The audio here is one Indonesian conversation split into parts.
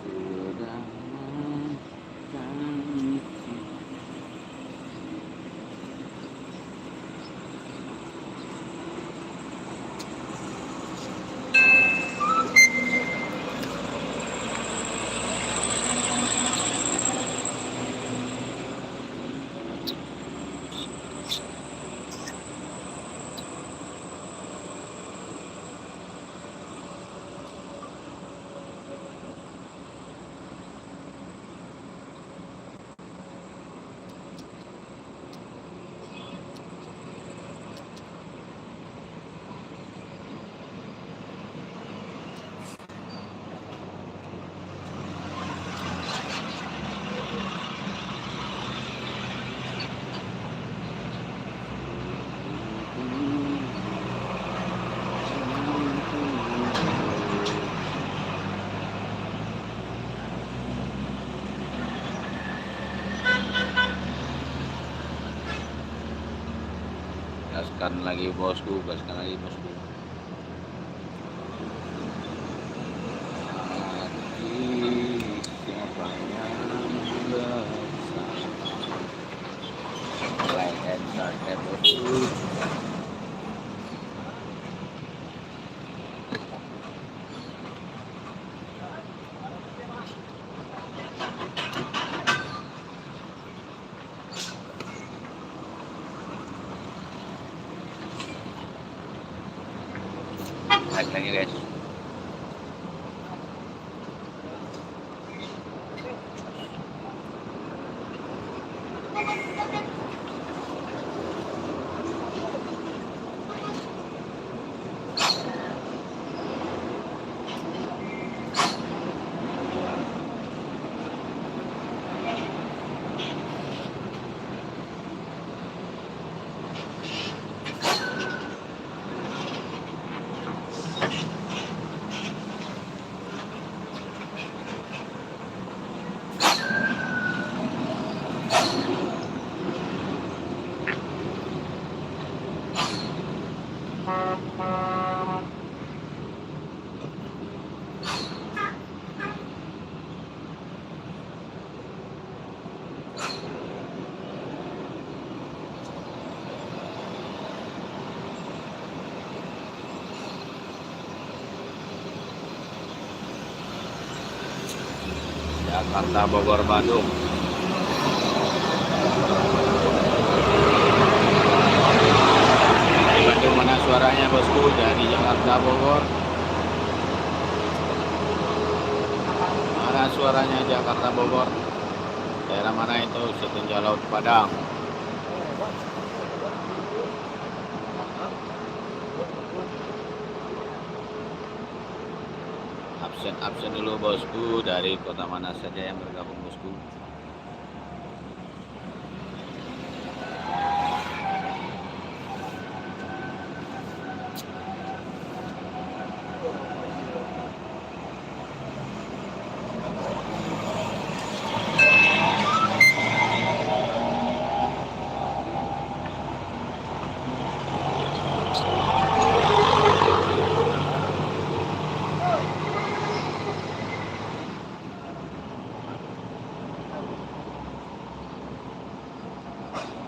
sudah makan. Gaskan lagi bosku, gaskan lagi bosku. Siapa yang bersama like and subscribe bosku. Like lagi guys. Jakarta, Bogor, Bandung. Di Bandung mana suaranya bosku? Dari Jakarta, Bogor. Mana suaranya Jakarta, Bogor? Daerah mana itu? Setinja Laut Padang. Absen dulu bosku, dari kota mana saja yang bergabung bosku.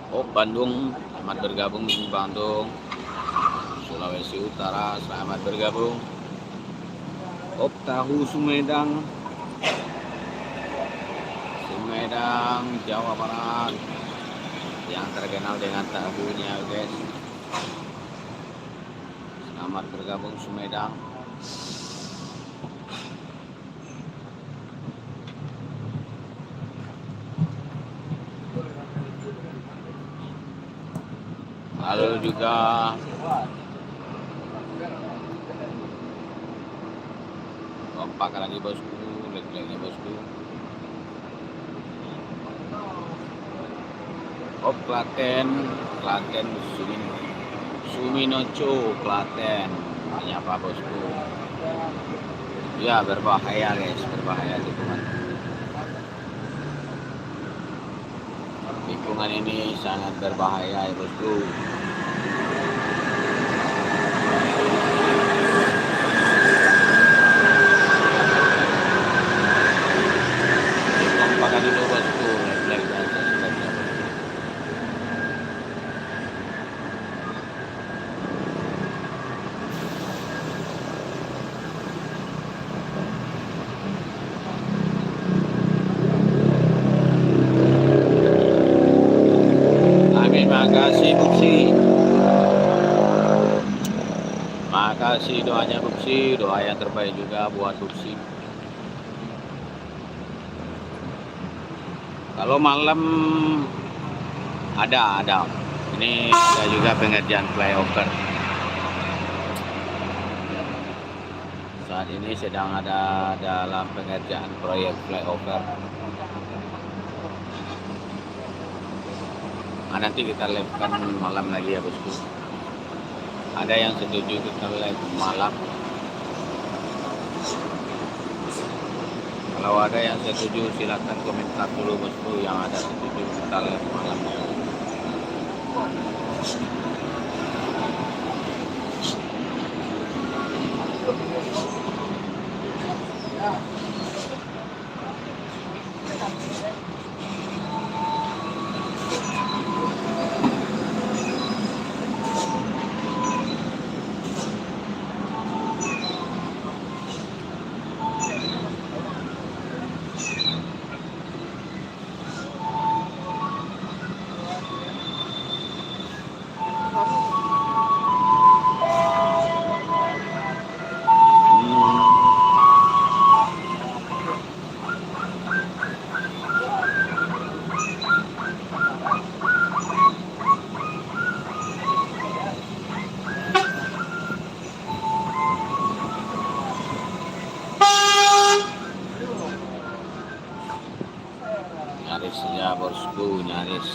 Oh, Bandung, selamat bergabung di Bandung. Sulawesi Utara, selamat bergabung. Oh, tahu Sumedang, Jawa Barat, yang terkenal dengan tahunya guys. Selamat bergabung Sumedang. Lalu juga kompak lagi bosku, leg-legnya bosku. Oh, Klaten Suminoco, Klaten. Menyapa bosku. Ya, berbahaya guys, berbahaya lingkungan. Lingkungan ini sangat berbahaya ya bosku. doanya Bupsi, doa yang terbaik juga buat Bupsi. Kalau malam ada. Ini ada juga pengerjaan flyover. Saat ini sedang ada dalam pengerjaan proyek flyover. Nah, nanti kita live-kan malam lagi ya bosku. Ada yang setuju kita live malam. Kalau ada yang setuju silakan komentar dulu bosku, yang ada setuju kita live malam. Nyaris ya bosku, nyaris.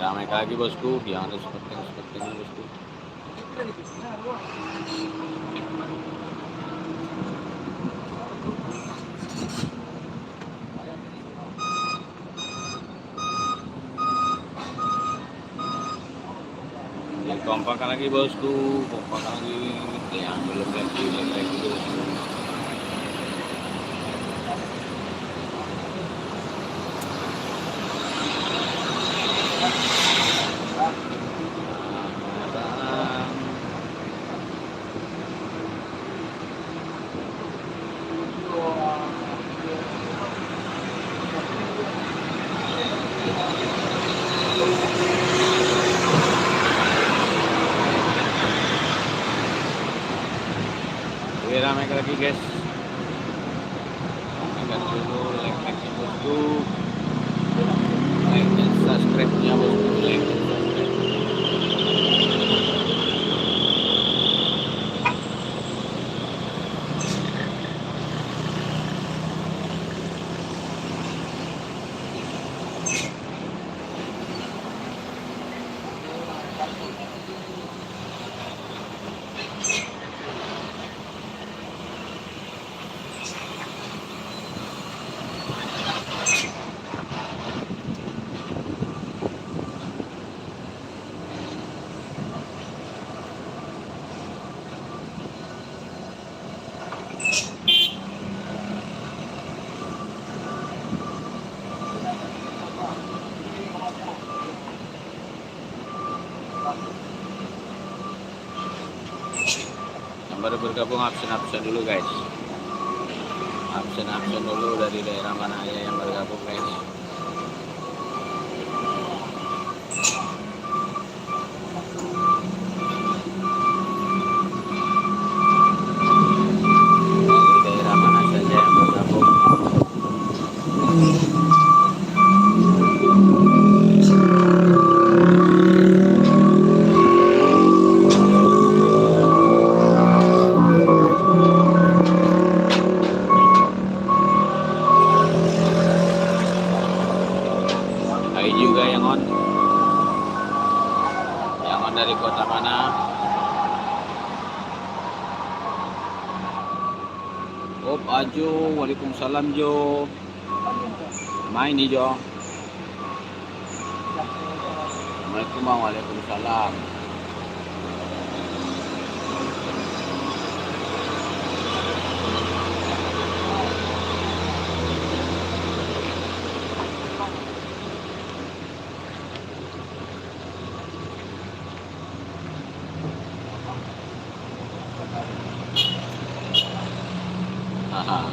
Ramai lagi bosku, yang ada seperti ini bosku. Kompak lagi bosku, kompak lagi. Yang belum lagi bosku. Ramai lagi guys. Tekan dulu like-nya bosku, like dan subscribe-nya bosku, like dan subscribe. Yang baru bergabung absen dulu guys, absen dulu dari daerah mana aja yang bergabung guys. Dari daerah mana saja yang bergabung. Juga yang on dari kota mana? Op Ajo, waalaikumsalam Jo. Main di Jo. Assalamualaikum, waalaikumsalam. Haha.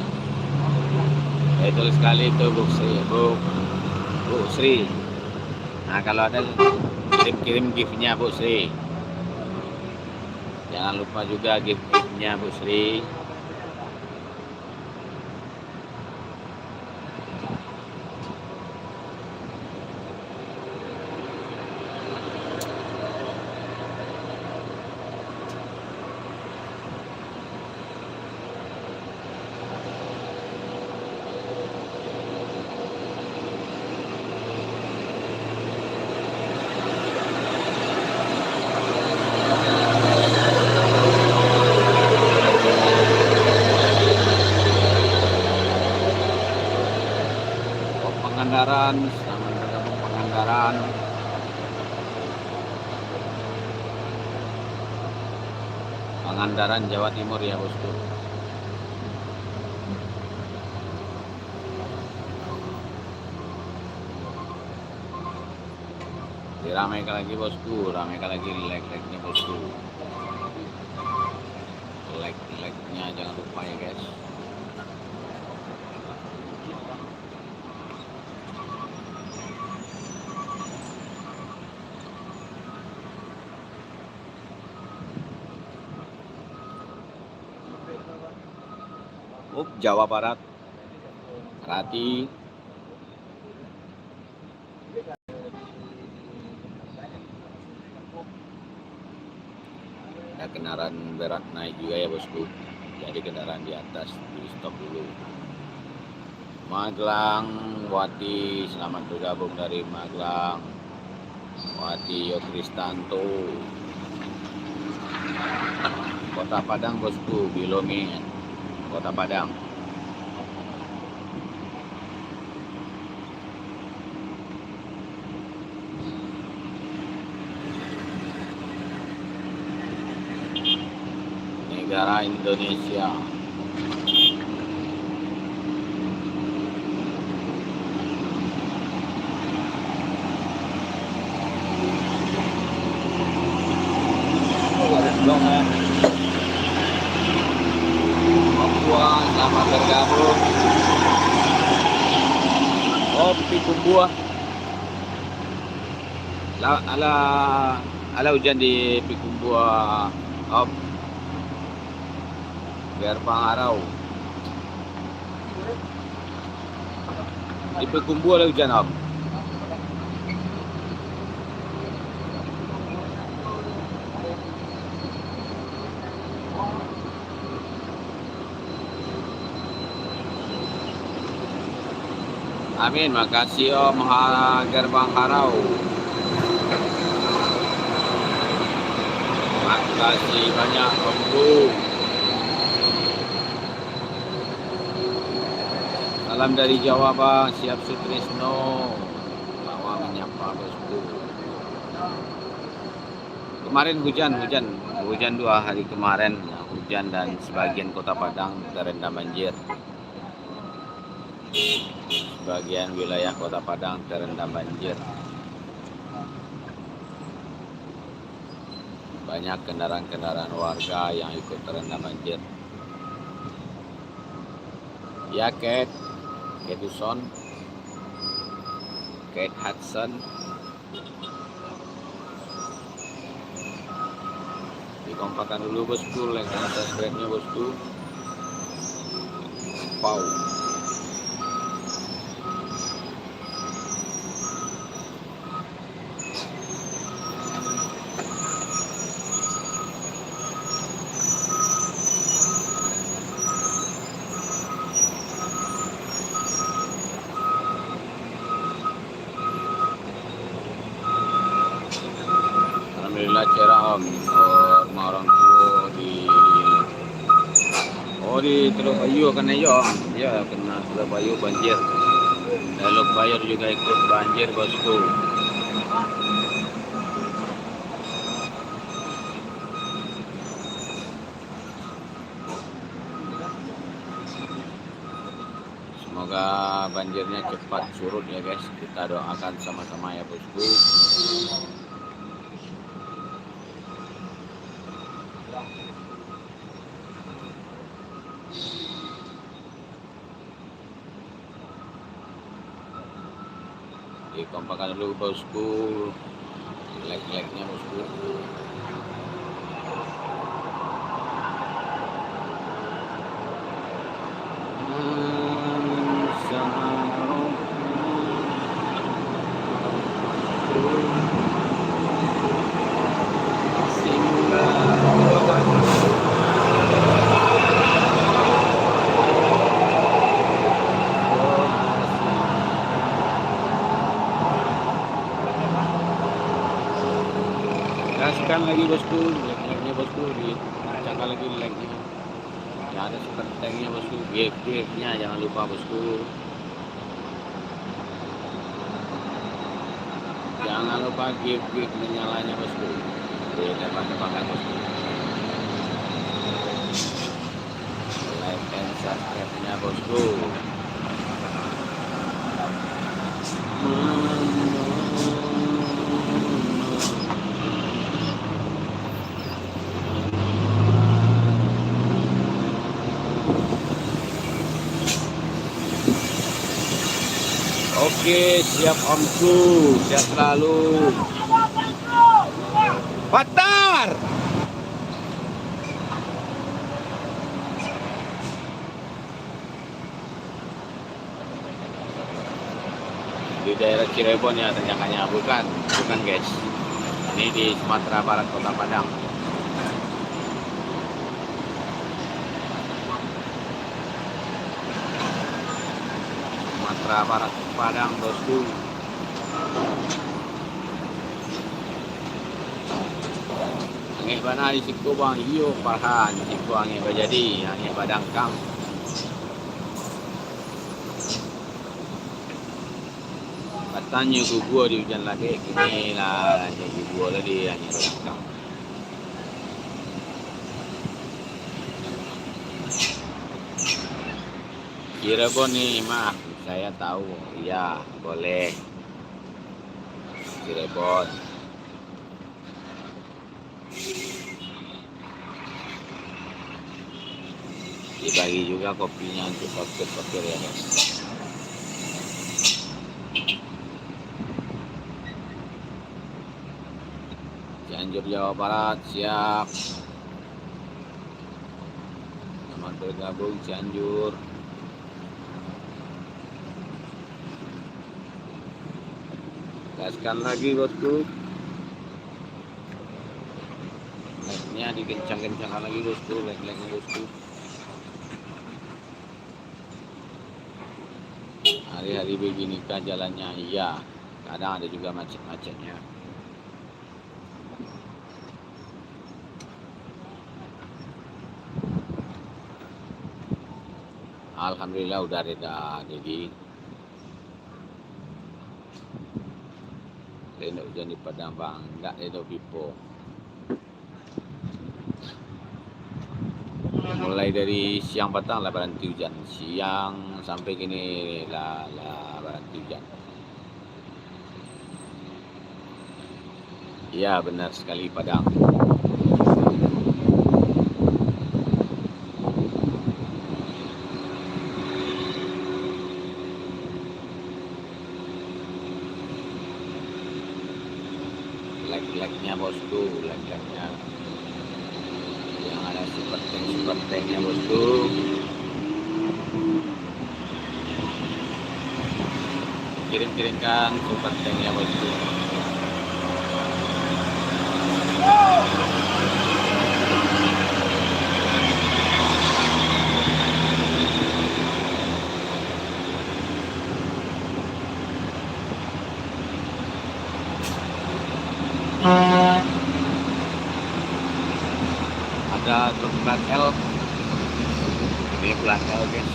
Betul sekali itu Bu Sri, Bu Sri. Nah kalau ada kirim-kirim gift-nya Bu Sri. Jangan lupa juga gift-giftnya Bu Sri. Pangandaran, selamat bergabung Pangandaran. Pangandaran Jawa Timur ya bosku. Ramaikan lagi bosku, ramaikan lagi like-nya bosku. Like-nya jangan lupa ya guys. Jawa Barat, Rati. Ada kendaraan berat naik juga ya bosku. Jadi kendaraan di atas di stop dulu. Magelang, Wati, selamat bergabung dari Magelang. Wati Yokristanto. Kota Padang bosku, Bilongin. Kota Padang. Negara Indonesia. Papua, selamat bergabung. Oh, Pikumbuah. Ala hujan di Pikumbuah. Oh, biar Pangarau. Di Pikumbuah ala hujan om. Amin, makasih Om Gerbang Harau. Makasih banyak Om Bu. Salam dari Jawa Bang, siap Sutrisno. Bawa menyapa bosku. Kemarin hujan 2 hari kemarin, hujan dan sebagian kota Padang terendam banjir. Sebagian wilayah kota Padang terendam banjir. Banyak kendaraan-kendaraan warga yang ikut terendam banjir. Ya Kate Hudson, Kate Hudson. Dikompakan dulu bosku, like dan subscribe-nya bosku. Wow. Alhamdulillah cerah om. Rumah orang tua di Teluk Bayu kena ya om. Ya kena Teluk Bayu banjir. Teluk Bayu juga ikut banjir bosku. Semoga banjirnya cepat surut ya guys. Kita doakan sama-sama ya bosku. dikompakan dulu bosku, lag-lagnya bosku. Gaskan lagi bosku, lag-lagnya bosku, dicakal lagi lagnya. Ya ada super tanknya bosku, wave-nya jangan lupa bosku. Jangan lupa give menyalanya bosku. Tebak-tebakan bosku. Like and subscribe-nya bosku. Oke, siap omku, siap selalu. Patar! Di daerah Cirebon ya tanyakannya, bukan guys. Ini di Sumatera Barat, Kota Padang. Sumatera Barat, Padang bosku. Angin bana di siku bang iyo parhan di siku angin bajadi angin badangkang. Katanya gua di hujan lagi kini lah jadi gua lagi angin badangkang. Cirebon nih, maaf saya tahu. Iya, boleh. Cirebon. Dibagi juga kopinya untuk sopir ya guys. Cianjur Jawa Barat siap. Selamat bergabung Cianjur. Gaskan lagi bosku. Like-nya dikencang-kencangkan lagi bosku, like-nya bosku. Hari-hari begini kah jalannya? Iya, kadang ada juga macet-macetnya. Alhamdulillah udah reda, jadi reda hujan di Padang bang, enggak reda pipo. Mulai dari siang petang lah berhenti hujan, siang sampai kini lah berhenti hujan. Iya benar sekali Padang. Like-nya bosku, like-nya. Yang ada super tanknya bosku. Kirim-kirimkan super tanknya bosku. Ada truk plat L. Ini plat L guys.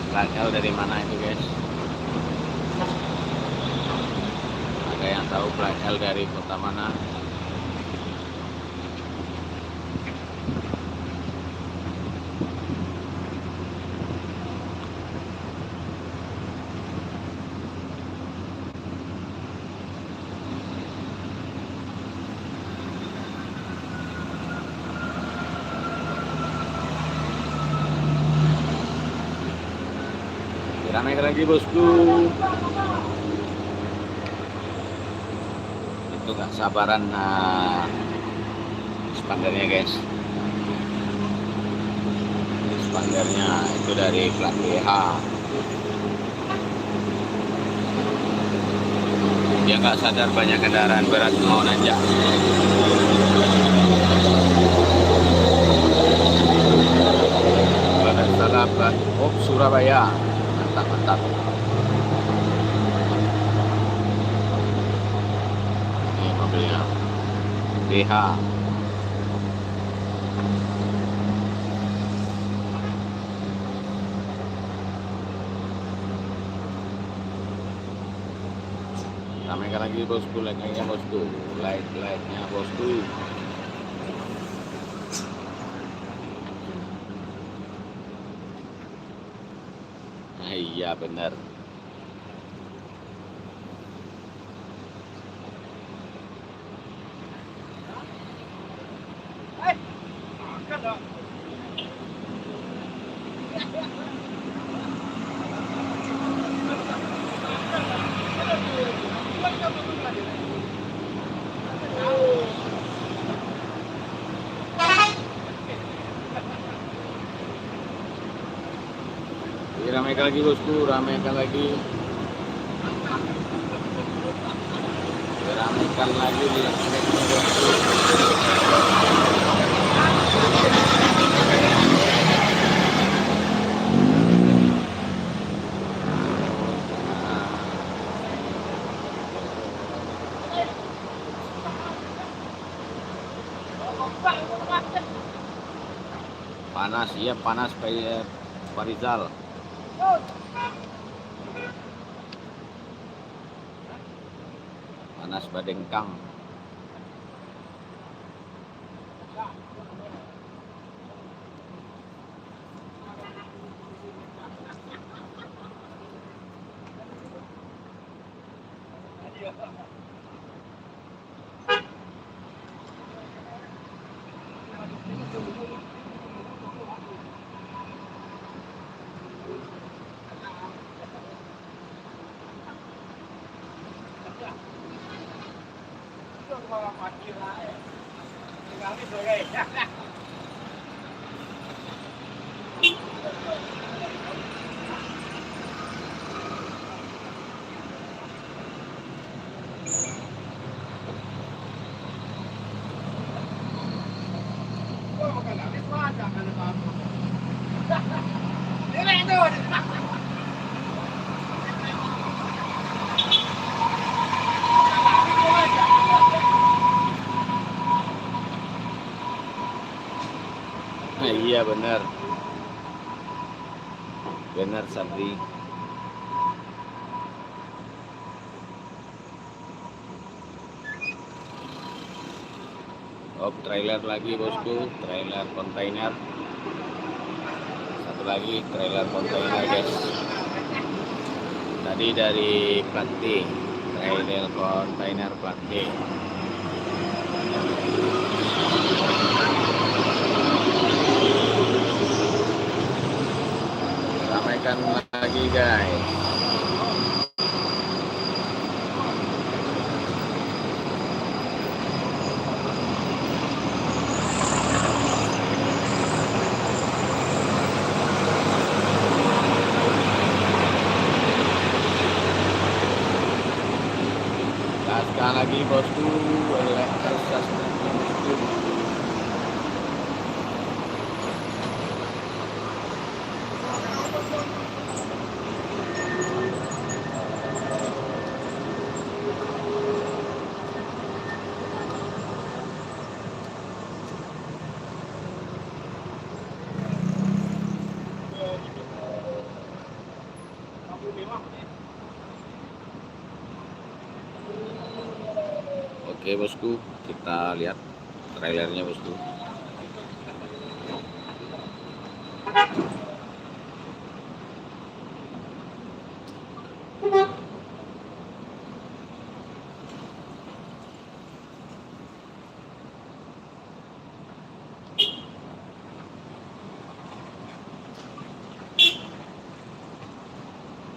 Plat L dari mana itu guys? Ada yang tahu plat L dari kota mana? Ramai lagi bosku. Itu gak sabaran spandernya guys. Spandernya itu dari plat BH. Dia nggak sadar banyak kendaraan berat mau nanjak. Pada salah plat Surabaya. Mantap. Ini mobilnya BH. Ramaikan lagi bosku, lightnya bosku, lightnya bosku. Iya benar. Ramaikan lagi bosku, ramaikan lagi. Ramaikan lagi di bosku. Panas, iya panas Pak Rizal. Panas Badengkang. Iya benar Sabri. Trailer lagi bosku, trailer kontainer. Satu lagi trailer kontainer guys. Tadi dari plat T, trailer kontainer plat T. Ramaikan lagi guys. Gaskan lagi bosku, Oke bosku, kita lihat trailernya bosku.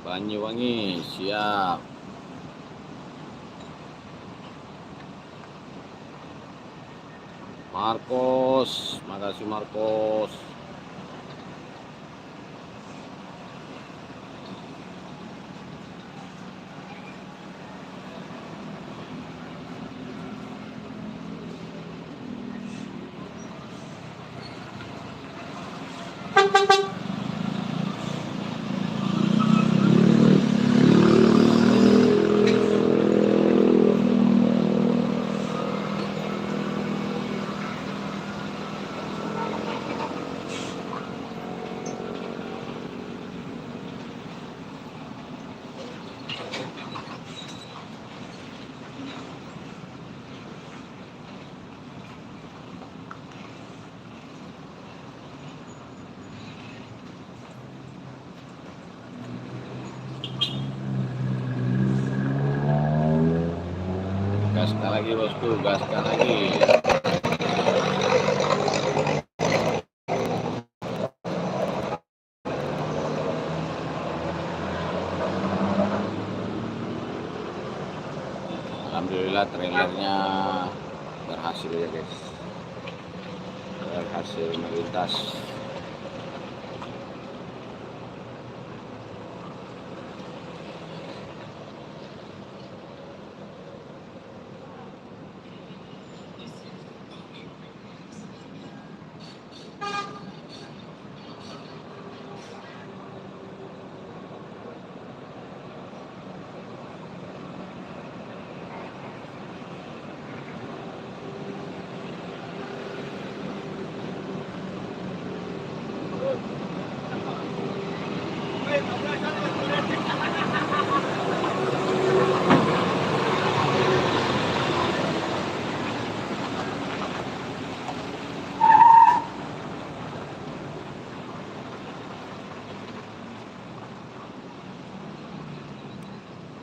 Banyuwangi, siap. Marcos, makasih Marcos. Gaskan lagi bosku, gaskan lagi. Alhamdulillah trailernya berhasil ya guys, berhasil melintas.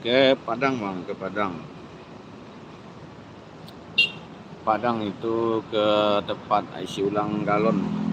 Ke Padang bang, ke Padang. Padang itu ke tempat isi ulang galon.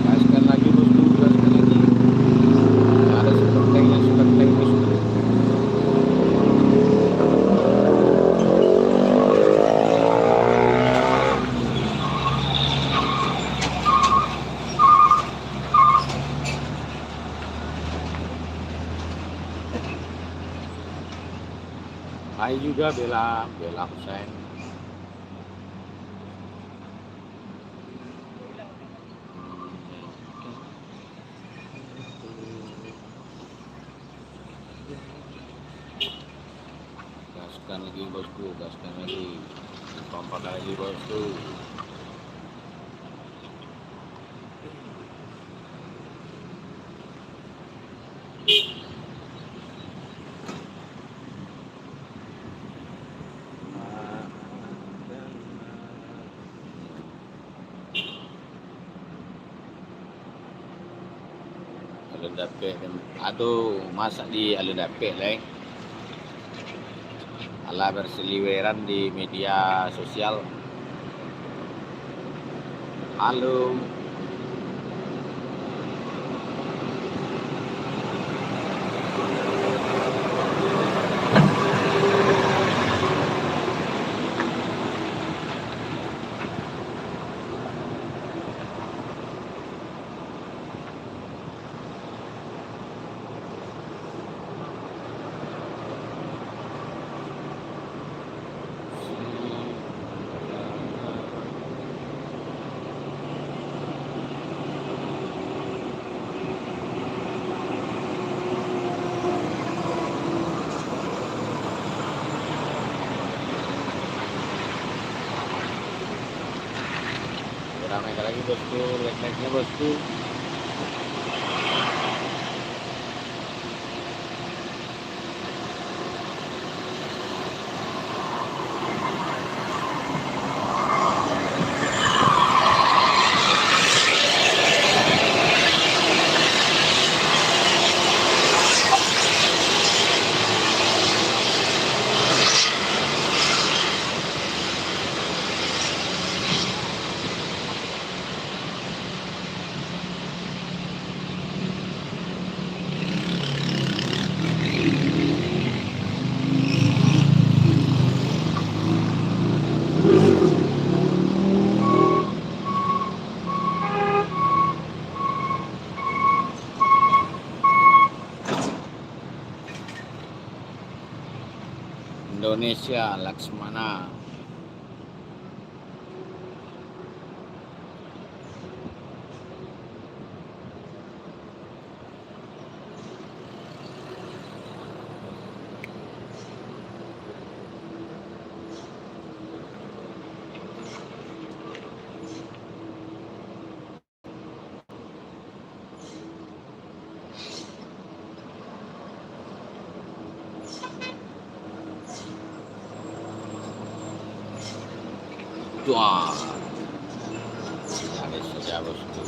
Gaskan lagi bosku, gaskan lagi. Ada super tanknya, bosku. Hai juga Bella Hussein. Gaskan lagi bosku, gaskan lagi. Kompak lagi bosku. Alun dapet kan. Aduh, masa di alun dapet lah. Ala berseliweran di media sosial. Halo. lagi bosku, like-like-nya bosku. Indonesia Laksmana. Wah, ada saja bosku.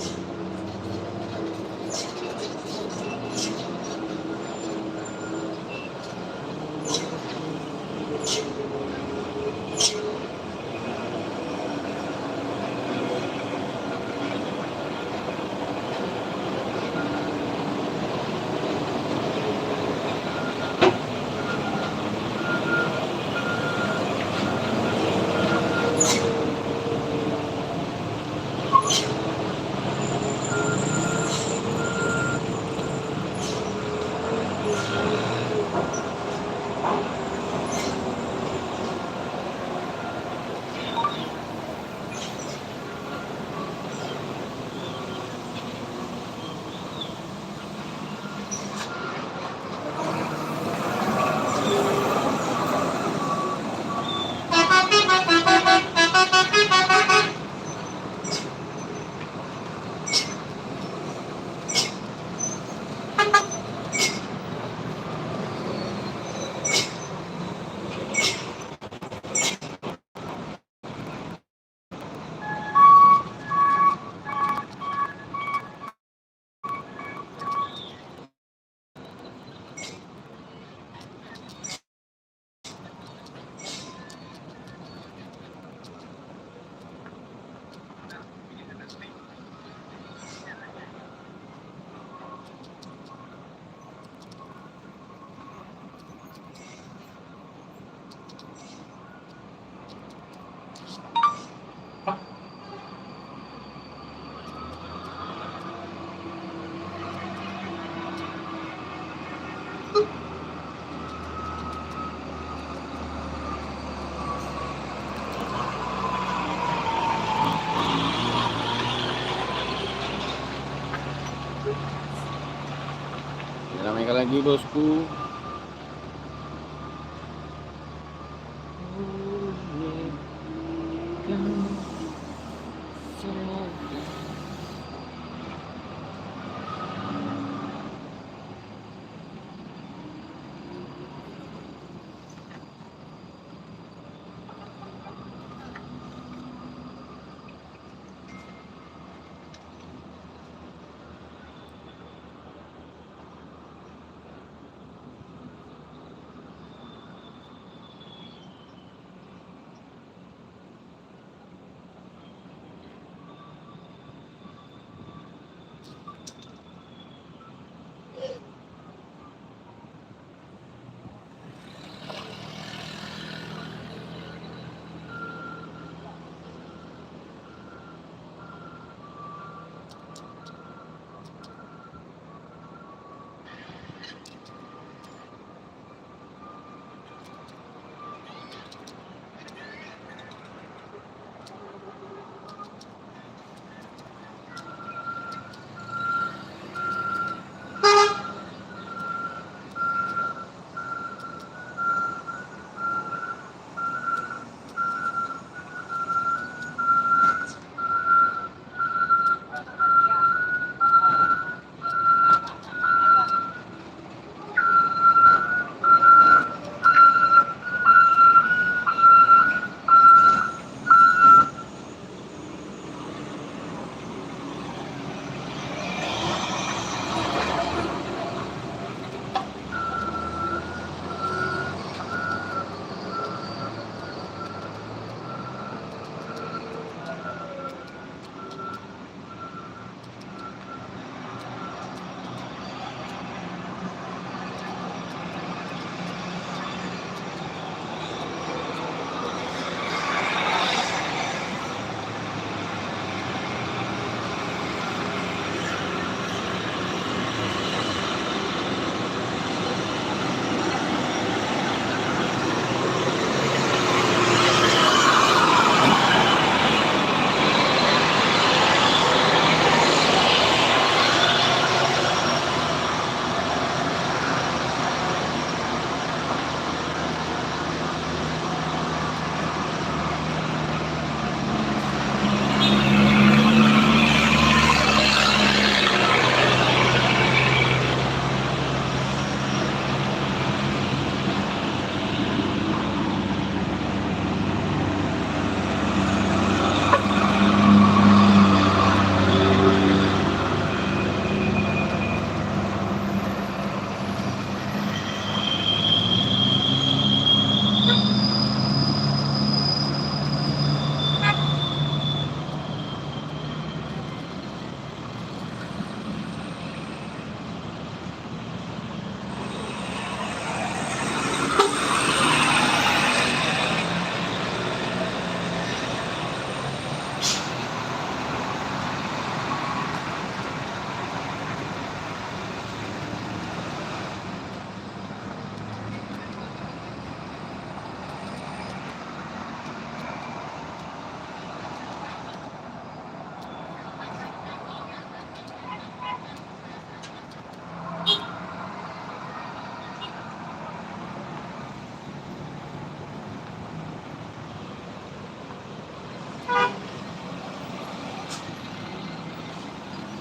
Ramaikan lagi bosku.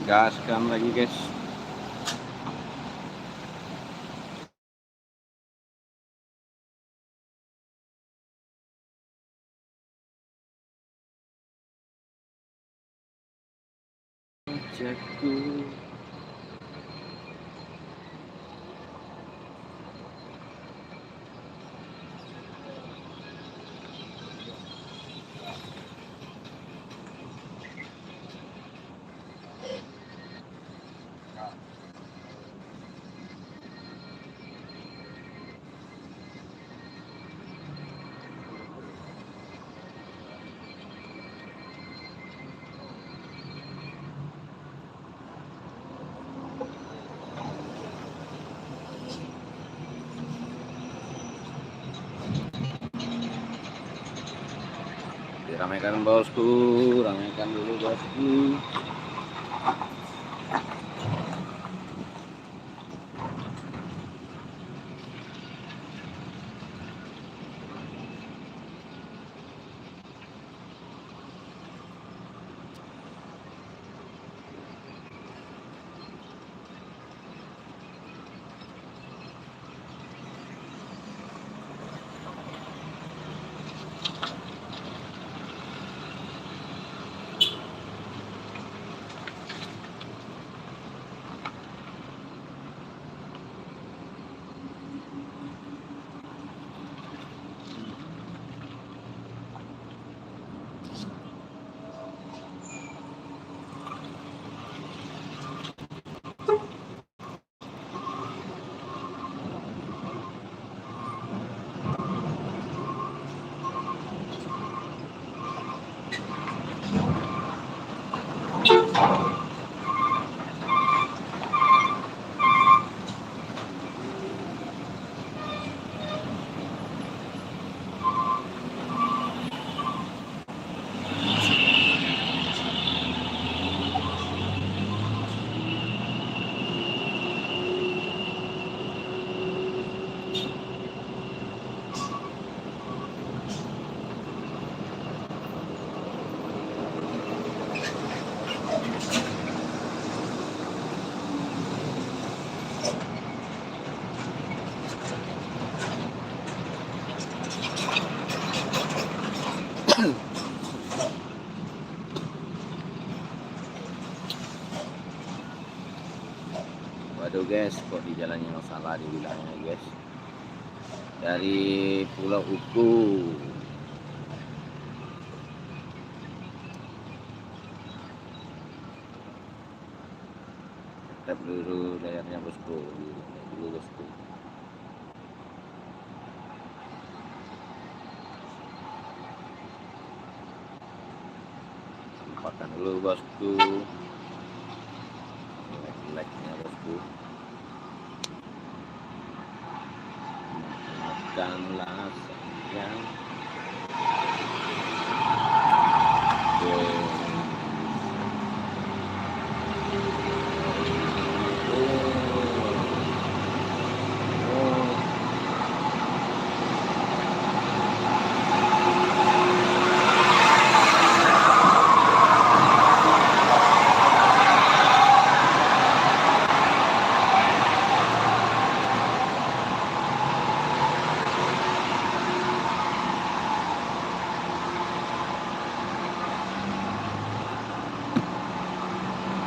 Gaskan lagi guys. Jago. Diramaikan bosku, ramaikan dulu bosku. Waduh guys, kok di jalannya masalah di wilayahnya guys. Dari Pulau Uku. Tap dulu layarnya bosku, dulu bosku. Sempatkan dulu bosku. Like-nya bosku. Makanlah sayang.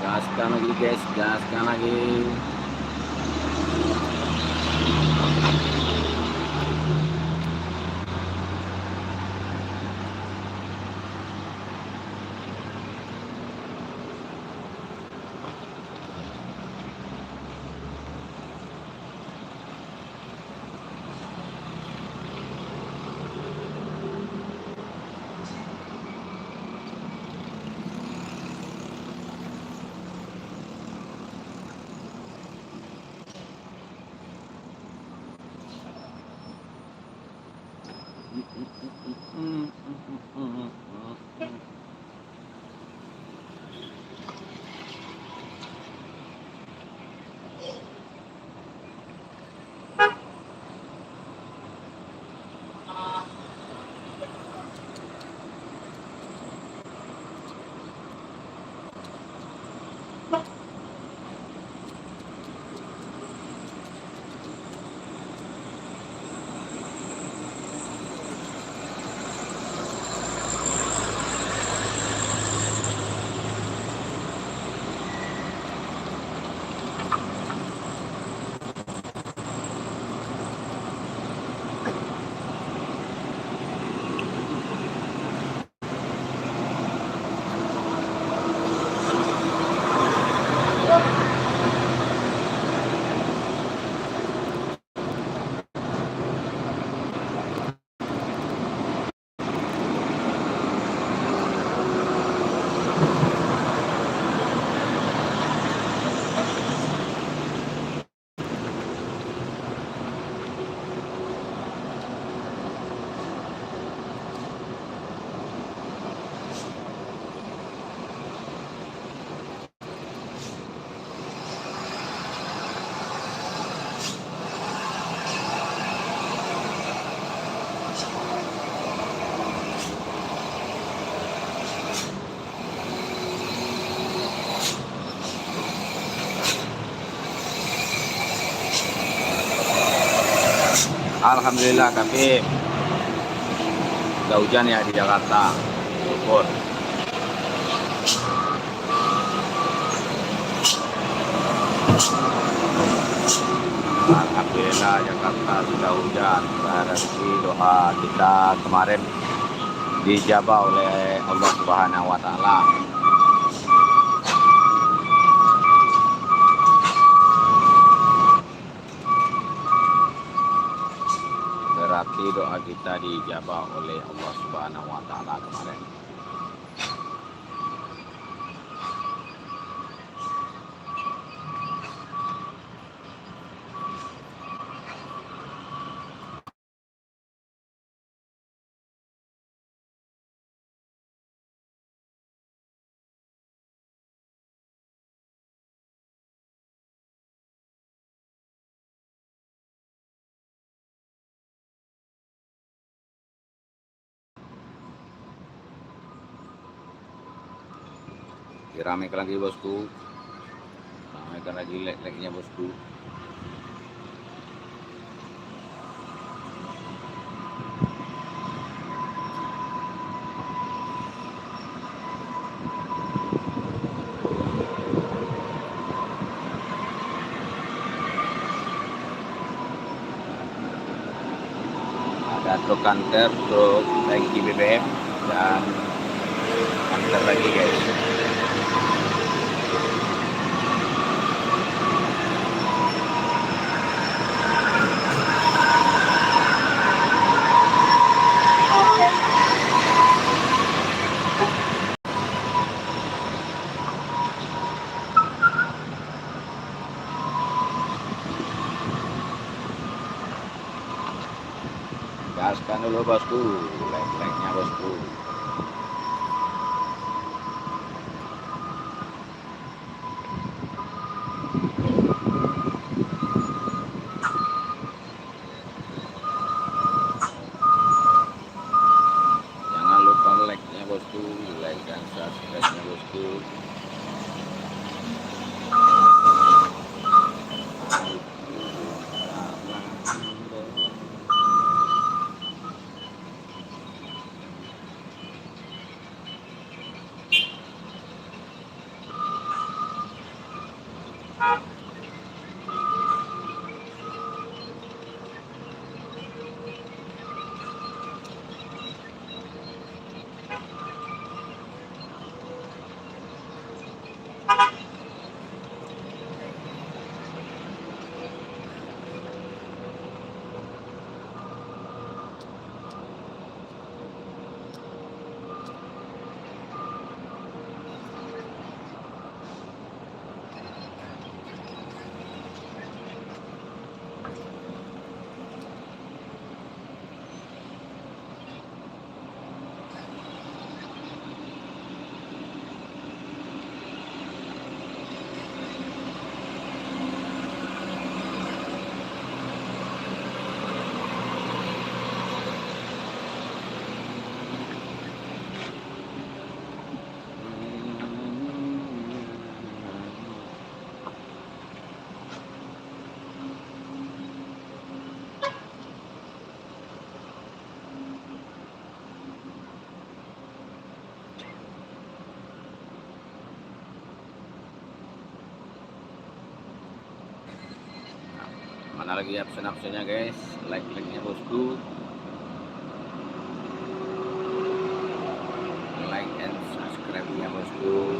Gaskan lagi guys, gaskan lagi. Alhamdulillah, tapi udah hujan ya di Jakarta. Syukur. Alhamdulillah Jakarta sudah hujan. Berarti doa kita kemarin dijabah oleh Allah Subhanahu wa taala. Berarti doa kita dijabah oleh Allah Subhanahu wa taala kemarin. Diramekan lagi bosku, ramekan lagi like-nya bosku. Ada truk kantor, truk tangki BBM, dan kantor lagi guys. Gaskan dulu bosku, like-nya bosku. Jangan lupa like-nya bosku, like dan subscribe-nya bosku. Mana lagi absen-absennya guys, like-nya bosku, like and subscribe-nya bosku.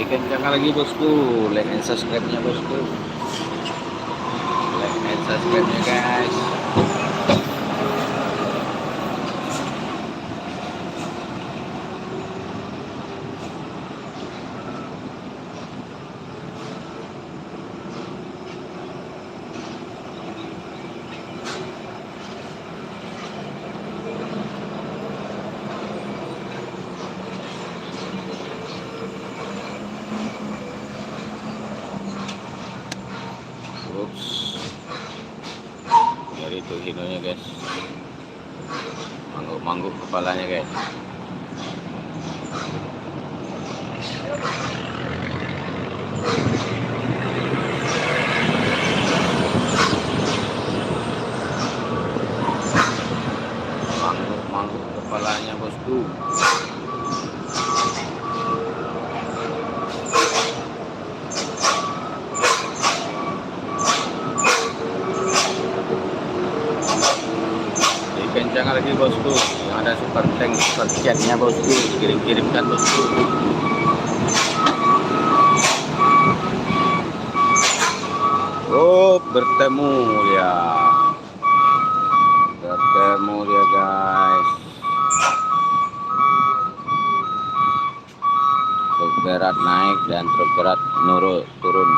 kencangkan lagi bosku, like and subscribe-nya bosku, like and subscribe-nya guys. Ups, dari itu hinonya guys, mangguk-mangguk kepalanya guys. Mangguk-mangguk kepalanya bosku. Kencang lagi bosku, yang ada super tank super jetnya bosku, kirim-kirimkan bosku. Oh, bertemu ya guys. Truk berat naik dan truk berat turun.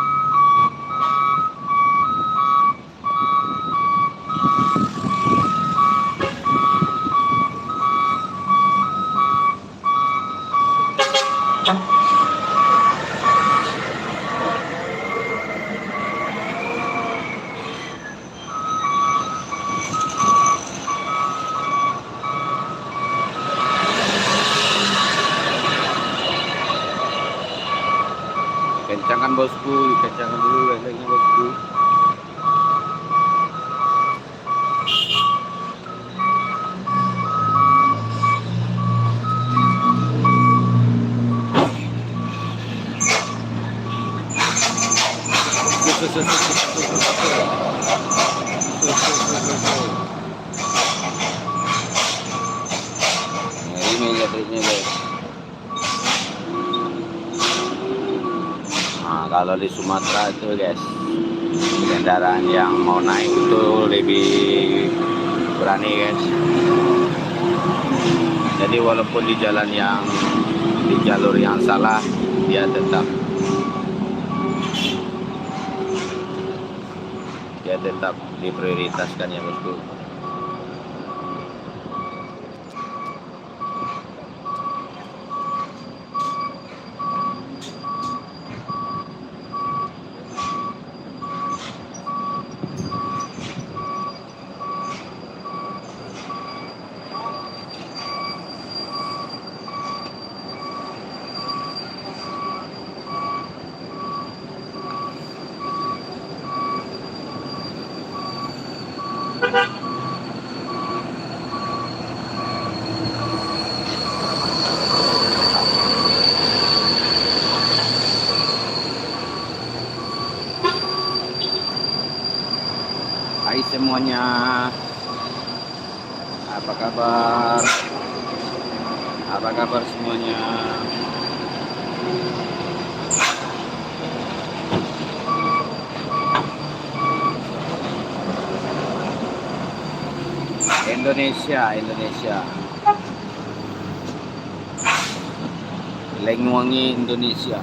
Kencangkan bosku, kencangkan dulu leseknya bosku. Ini leseknya guys. Nah, kalau di Sumatera itu guys, kendaraan yang mau naik itu lebih berani guys. Jadi walaupun di jalur yang salah, dia tetap diprioritaskan ya bosku. Hai semuanya, apa kabar? Apa kabar semuanya? Indonesia. Lengwangi Indonesia.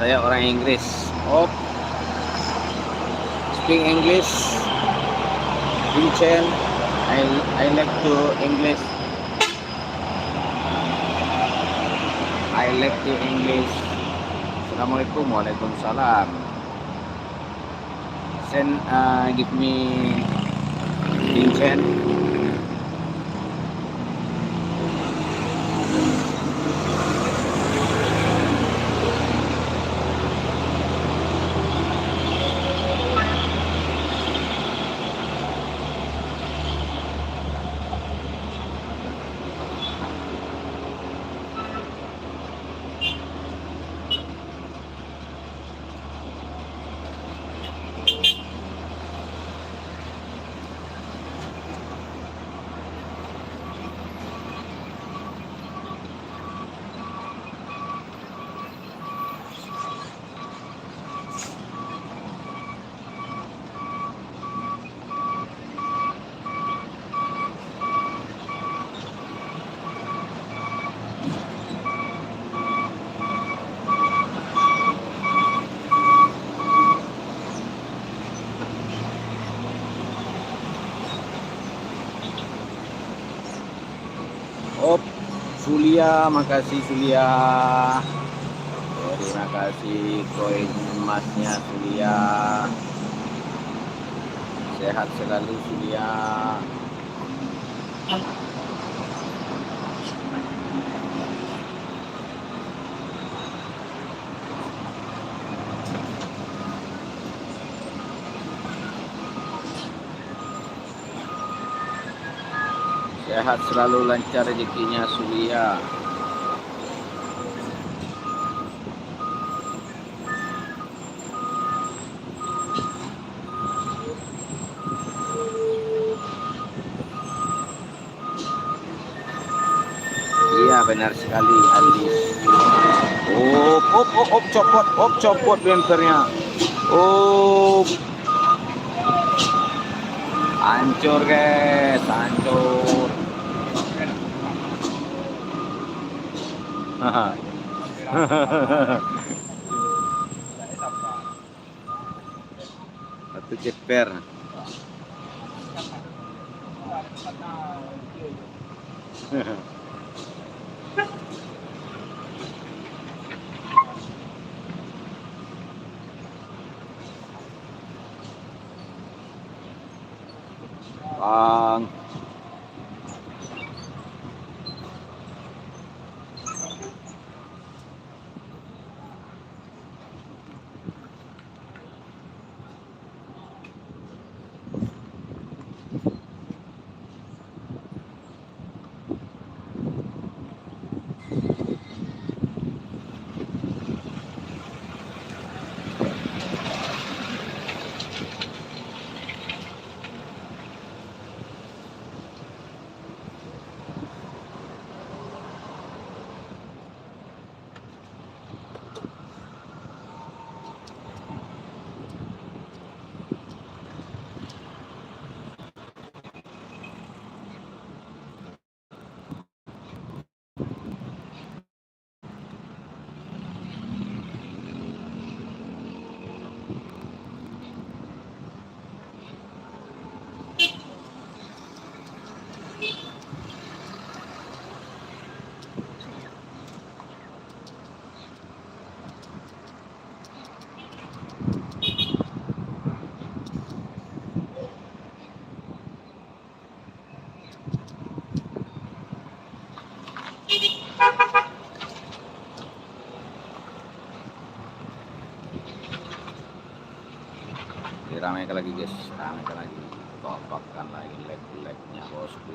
Saya orang Inggris. Oh, speak English. Vincent, I like to English. I like to English. Assalamualaikum, waalaikumsalam. Give me Vincent. Sulia, makasih Sulia. Terima kasih koin emasnya Sulia. Sehat selalu Sulia. Sehat selalu, lancar rezekinya Sulia. Iya benar sekali Alis. Copot bempernya. Hancur guys, hancur. Satu ceper. Bang. Ramaikan lagi guys, ramaikan lagi, topakkan lagi like-nya bosku.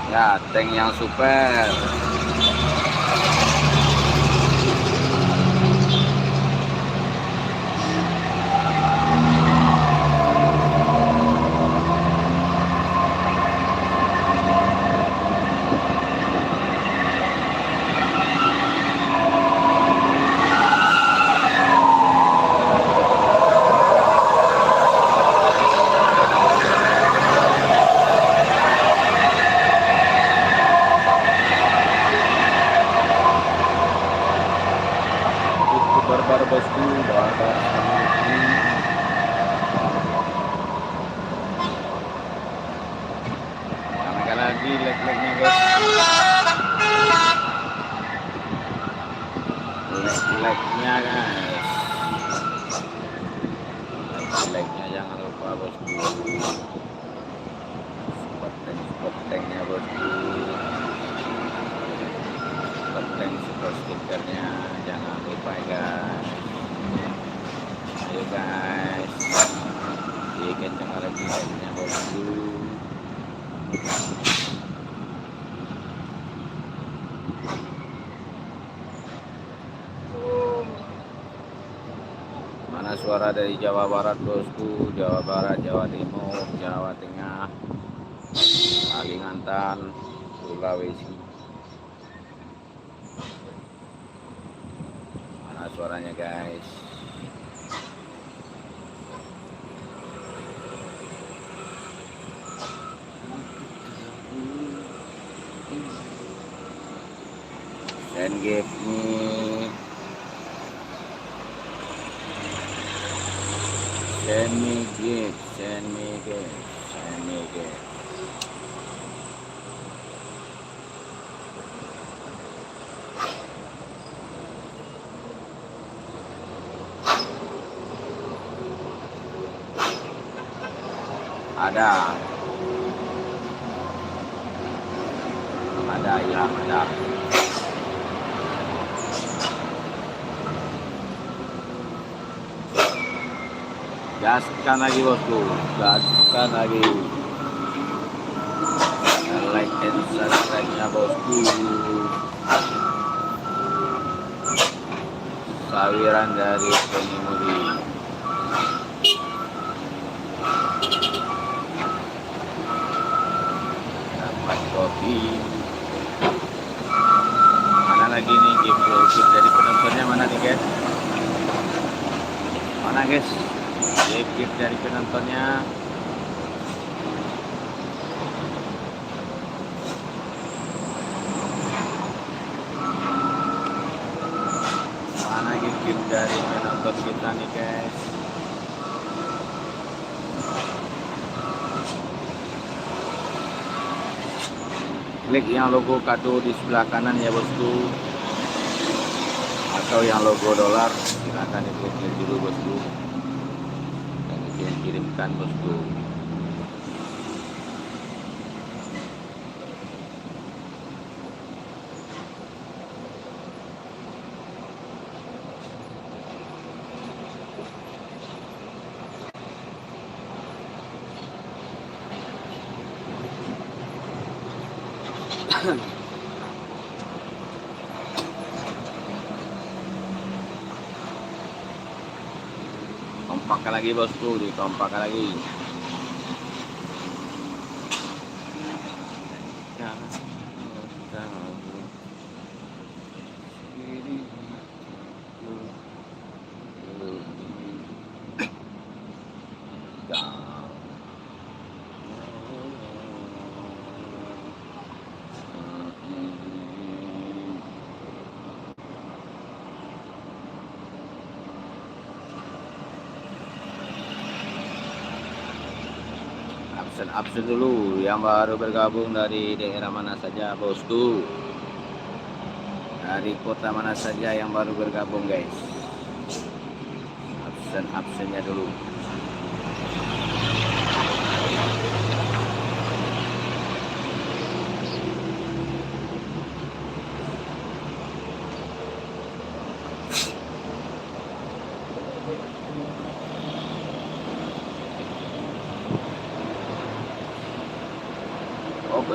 Ya, tank yang super. Barbar bosku, barbar. Ramaikan lagi like-nya guys. Like-nya guys. Like-nya jangan lupa bosku. Support tanknya bosku. Support stikernya jangan lupa guys. Ayo guys, kencang lagi like-nya bosku. Mana suara dari Jawa Barat bosku? Jawa Barat, Jawa Timur, Jawa Tengah, Kalimantan, Sulawesi. suaranya guys. Send give me, send me gift, send me gift, send me gift. Ada Ilham, ada. Gaskan lagi bosku, gaskan lagi. Like and subscribe-nya bosku. Sawiran dari pengemudi. Dapat kopi. Mana lagi nih gift dari penontonnya, mana nih guys? Mana guys? Gift dari penontonnya. Mana gift dari penonton kita nih guys? Klik yang logo kado di sebelah kanan ya bosku, atau yang logo dolar silahkan diklik dulu bosku, dan dikirimkan bosku. Kompakkan lagi bosku, dikompakkan lagi. Absen dulu yang baru bergabung dari daerah mana saja bosku, dari kota mana saja yang baru bergabung guys, absennya dulu.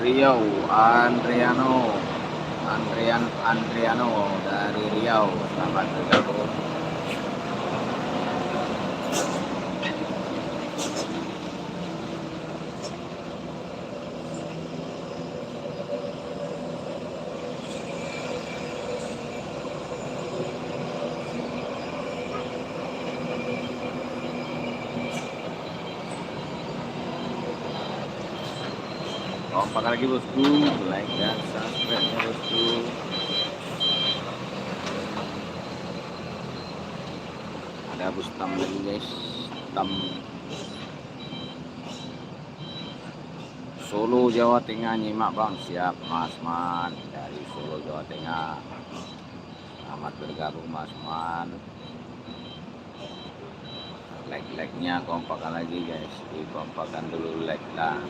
Riau, Andriano dari Riau, selamat bergabung. Kompak lagi bosku, like dan subscribe-nya bosku. Ada bus tam lagi guys, tam Solo Jawa Tengah nyimak bang, siap Mas Man dari Solo Jawa Tengah. Selamat bergabung Mas Man. Like-nya kompakkan lagi guys, dikompakkan dulu like lah.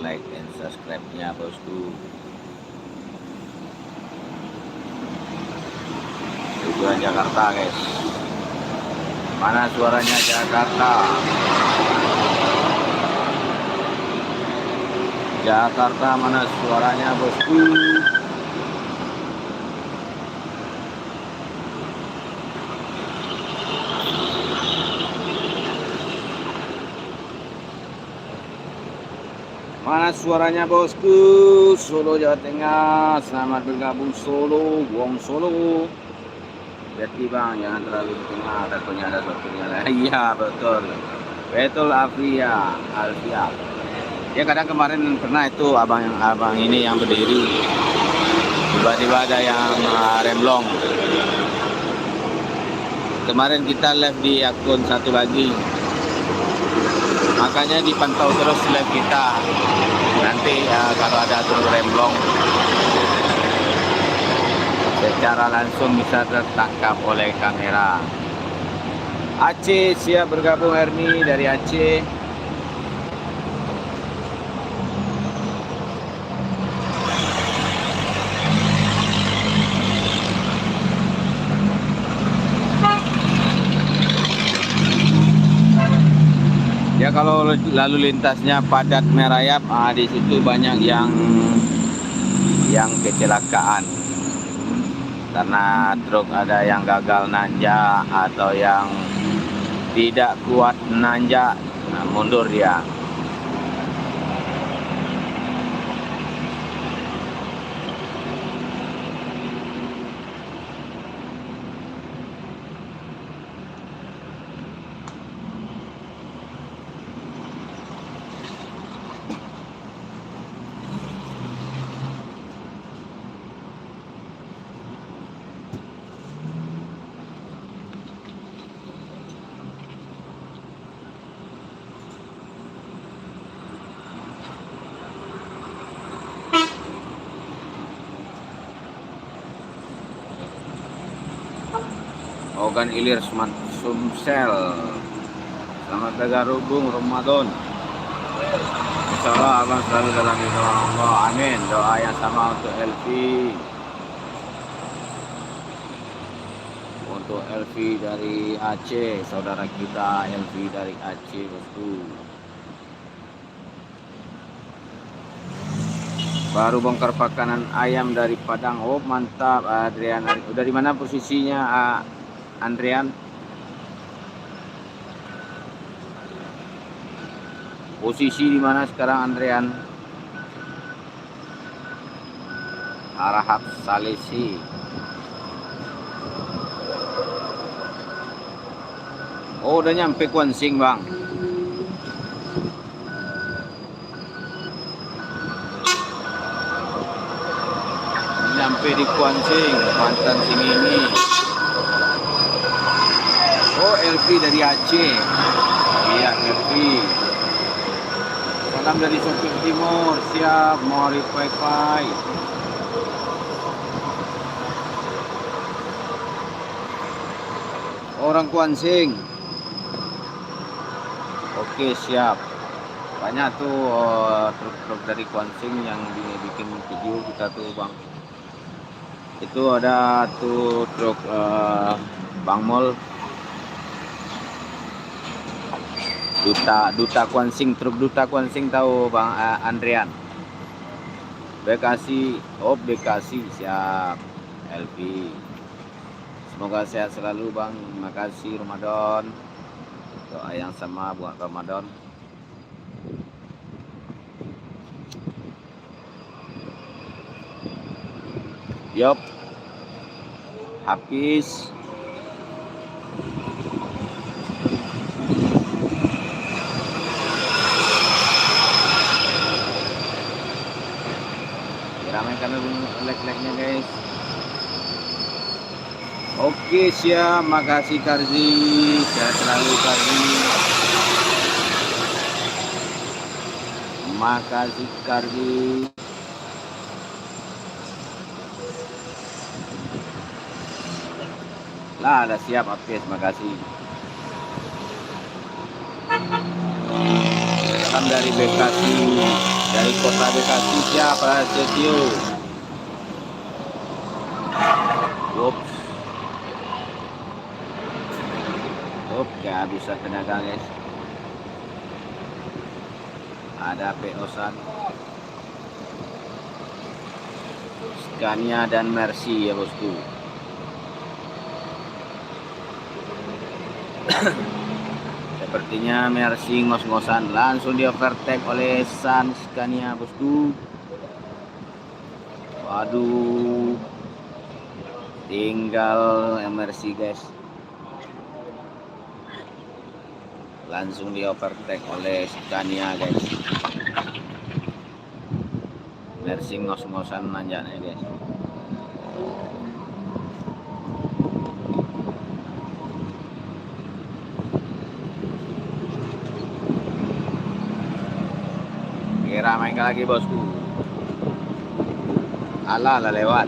Like dan subscribe-nya bosku. Tujuan Jakarta guys. Mana suaranya Jakarta? Jakarta mana suaranya bosku? Mana suaranya bosku? Solo Jawa Tengah. Selamat bergabung Solo, Wong Solo. Jadi bang, jangan terlalu di tengah, takutnya ada satunya lah. Iya betul, betul Alfia. Ya kadang kemarin pernah itu abang ini yang berdiri, tiba-tiba ada yang remblong. Kemarin kita live di akun satu lagi, makanya dipantau terus live kita. Nanti kalau ada truk remblong, secara langsung bisa tertangkap oleh kamera. Aceh siap bergabung, Hermi dari Aceh. Ya kalau lalu lintasnya padat merayap, di situ banyak yang kecelakaan karena truk ada yang gagal nanjak atau yang tidak kuat nanjak, mundur dia. Ogan Ilir Sumsel. Selamat bergabung Ramadan. Insyaallah abang selalu dalam lindungan Allah. Amin. Doa yang sama untuk Elvi. Untuk Elvi dari Aceh, saudara kita Elvi dari Aceh, bosku. Baru bongkar pakanan ayam dari Padang. Oh mantap, Adrian. Udah di mana posisinya, Andrian? Posisi di mana sekarang, Andrian? Arahat Salesi. Oh udah nyampe Kuansing bang. Nyampe di Kuansing, Pantan Singini. Oh Elvi dari Aceh. Iya Elvi. Salam dari Sopir Timur. Siap mau pai. Orang Kuansing. Oke siap. Banyak tuh truk-truk dari Kuansing yang bikin video kita tuh bang. Itu ada tuh truk Bang Mol, Duta Kuansing, truk Duta Kuansing tahu bang Andrian. Bekasi, oh Bekasi siap. Elvi. Semoga sehat selalu bang. Terima kasih Ramadan. Doa yang sama buat Ramadan. Yup. Hafiz. Ramaikan like-like-nya guys. Oke siap, makasih Karzi. Sehat selalu Karzi. Makasih Karzi. Lah ada siap Hafiz, makasih. Salam dari Bekasi, dari kota Bekasi. Siapa Setio? Ups. Gak bisa tenaga guys. Ada Peosan, Scania dan Mercy ya bosku. Sepertinya Mercy ngos-ngosan, langsung di overtake oleh San Scania bosku. Waduh, tinggal Mercy guys, langsung di overtake oleh Scania guys. Mercy ngos-ngosan nanjaknya guys. Kira main lagi bosku. Alah lewat.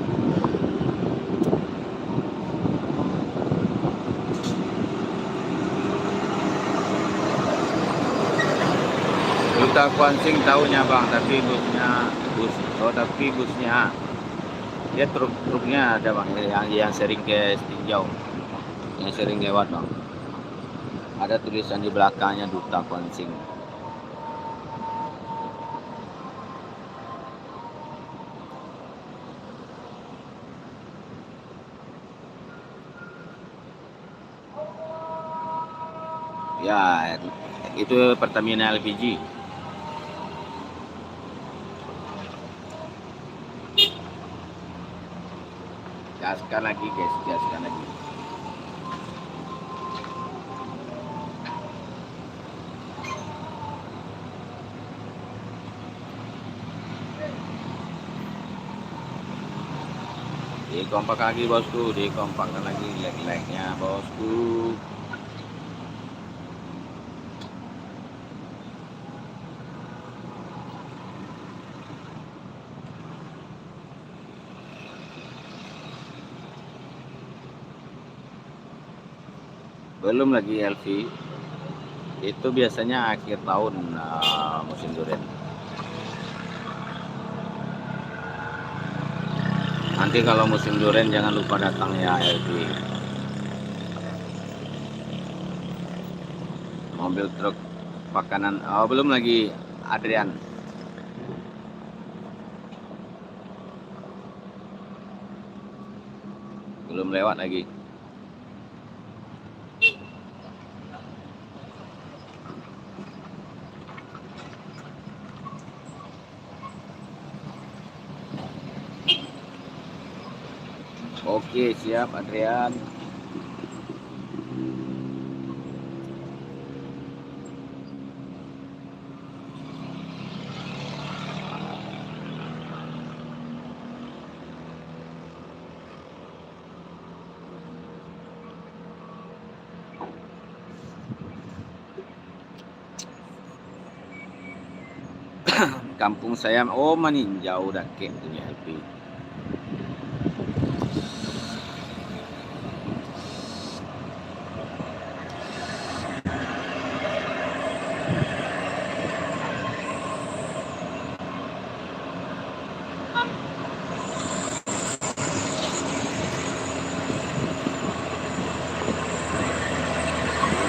Duta Kuansing tahunya bang, tapi busnya dia truknya ada bang, yang sering ke tinjau, yang sering lewat bang. Ada tulisan di belakangnya Duta Kuansing. Ya, itu Pertamina LPG. Gaskan lagi guys, gaskan lagi. Dikompak lagi bosku, dikompakkan lagi leg-legnya bosku. Belum lagi LV, itu biasanya akhir tahun musim durian. Nanti kalau musim durian jangan lupa datang ya LV. Mobil truk makanan, belum lagi Adrian. Belum lewat lagi. Oke, siap Adrian. Kampung saya meninjau dah kek punya LP.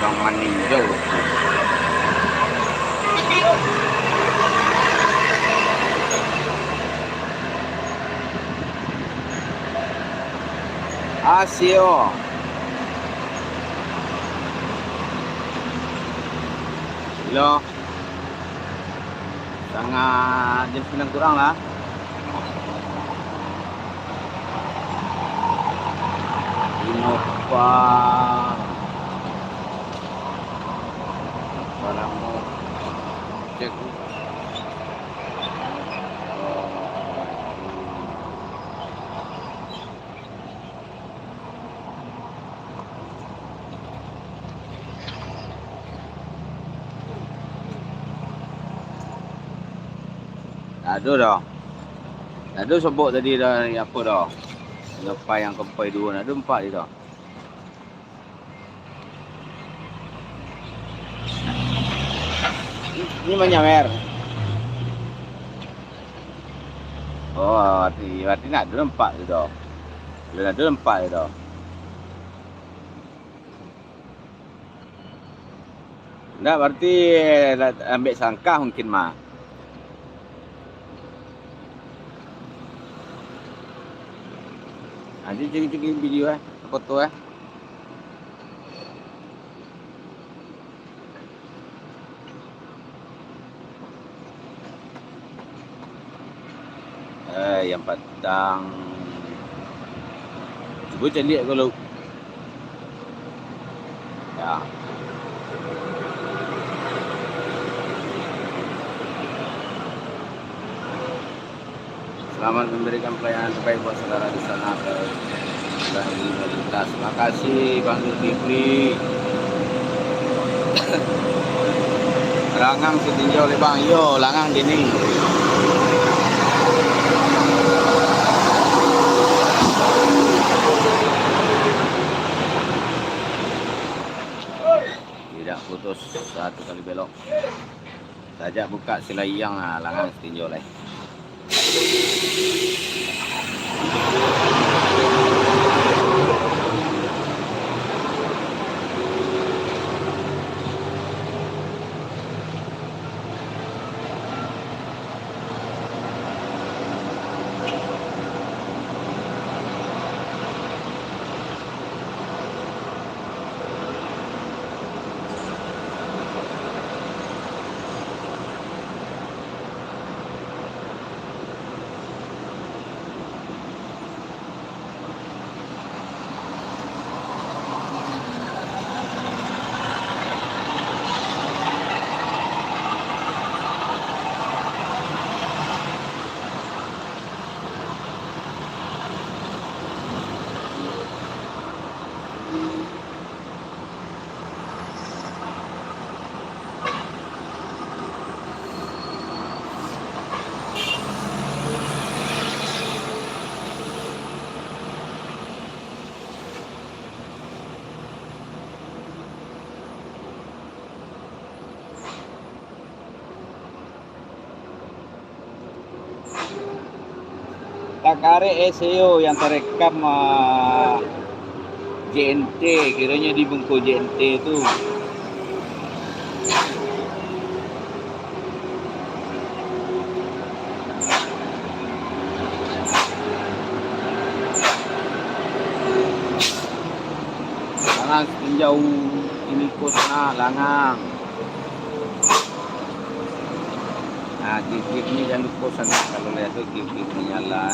Orang meninjau. Asio. Halo. Sangat jam 9 kurang lah. Innova. Barang mau cek. Aduh dah. Aduh sebut tadi dah apa dah. Lepas yang kempai dua, ada 4 dia dah. Ini menyawer. Oh, arti nak ada 4 dia dah. Dia ada 4 dia dah. Nah, berarti ambil sangkah mungkin mah. Nanti cek video foto Yang patang cuba cari kalau ya. Selamat memberikan pelayanan terbaik buat saudara di sana dan di melintas. Terima kasih Bang Zulkifli. Langang ditinjau oleh Bang. Yo, langang dini. Tidak putus satu kali belok. Saja buka silayang langang ditinjau oleh. Takare SEO yang terekam JNT, kiranya di Bengko JNT itu. Langang tinjau ini kosna langang. Nah, gig ini jangan lupa sana kalau lihat tuh gig menyala.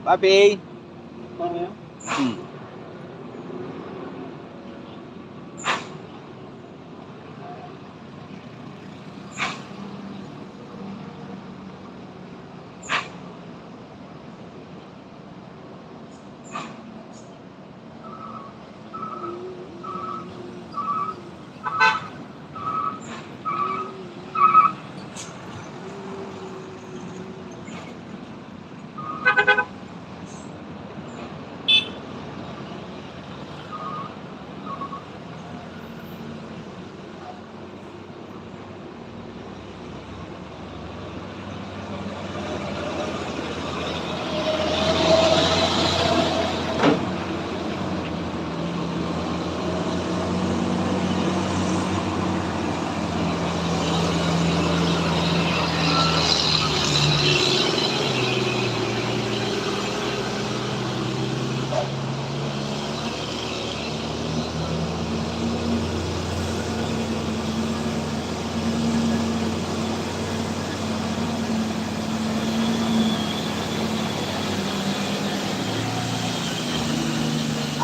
Papi.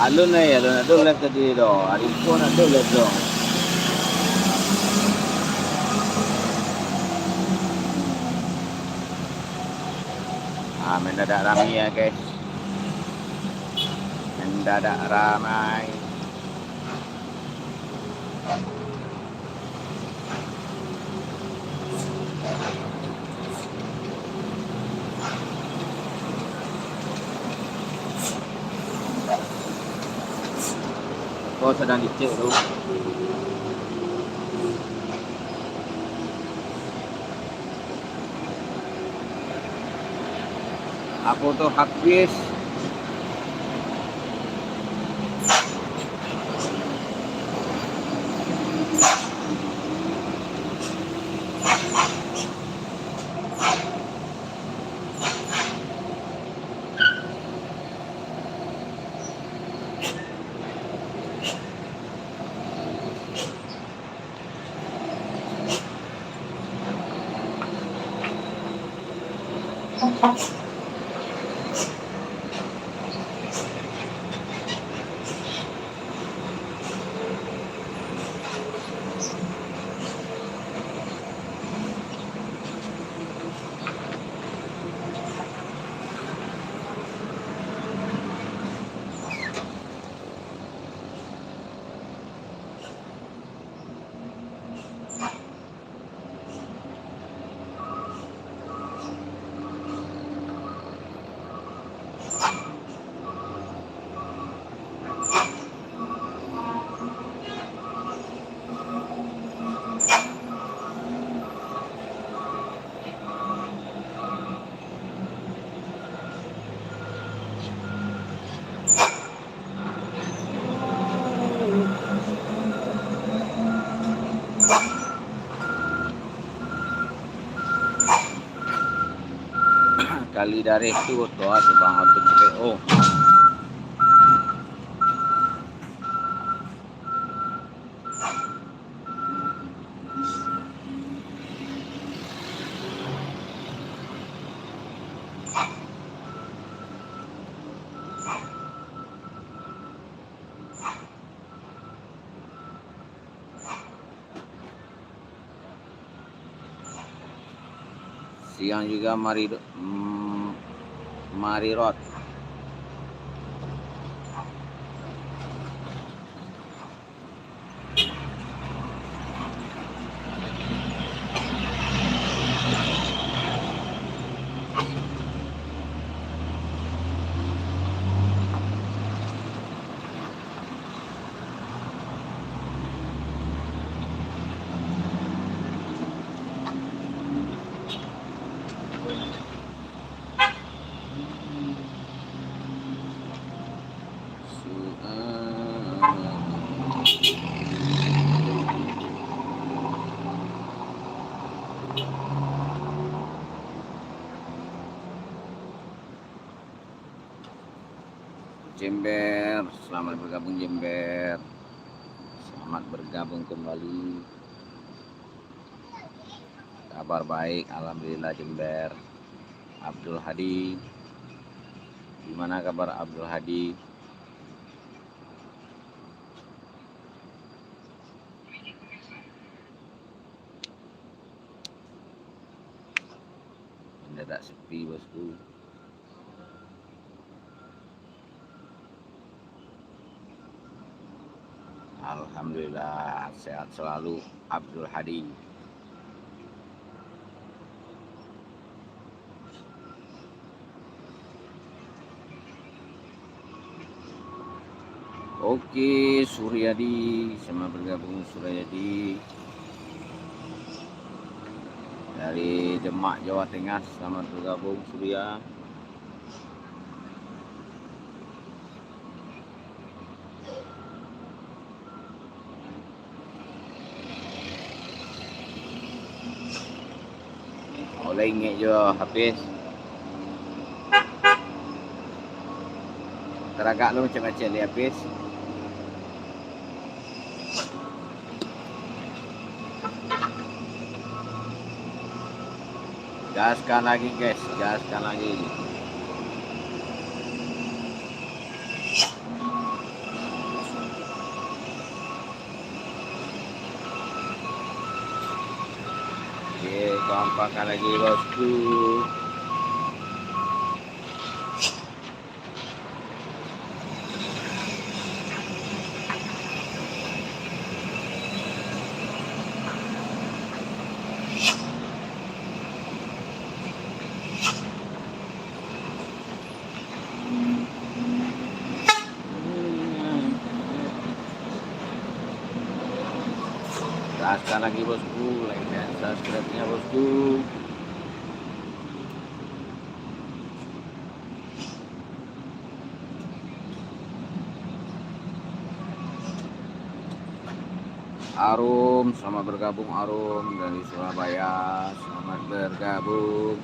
Alun ada left tadi doh. Hari pun ada left doh. Mendadak ramai ya guys. Mendadak ramai. Kau sedang dicek tu. Aku tu habis Kali dari itu toa sebang untuk CPO. Siang juga Marirot. Jember, selamat bergabung Jember. Selamat bergabung kembali. Kabar baik, alhamdulillah Jember. Abdul Hadi. Gimana kabar Abdul Hadi? Mendadak sepi bosku. Alhamdulillah sehat selalu Abdul Hadi. Oke, Suryadi, sama bergabung Suryadi dari Demak, Jawa Tengah. Selamat bergabung Surya. Oleh ingat je habis. Teragak lu macam-macam dia habis. Gaskan lagi guys, gaskan lagi. Oke, kompakan lagi bosku. Gaskan lagi bosku, like dan subscribe-nya bosku. Arum, selamat bergabung Arum dari Surabaya. Selamat bergabung.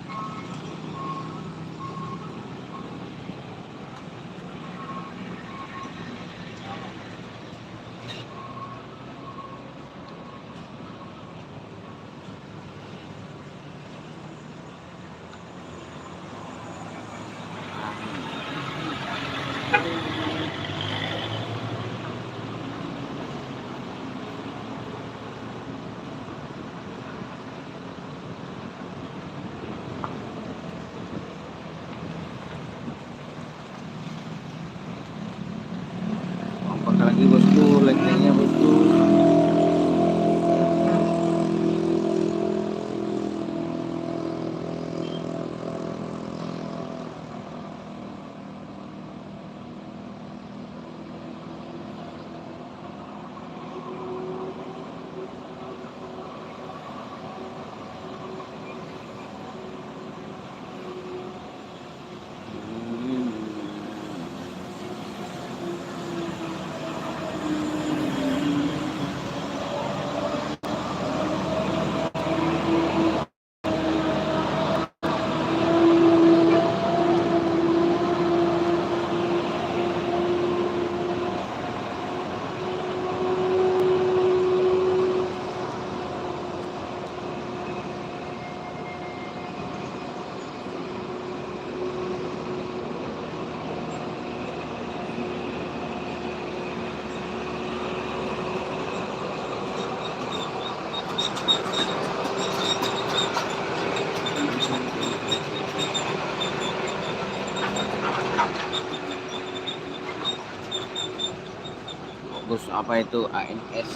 Bus apa itu? ANS.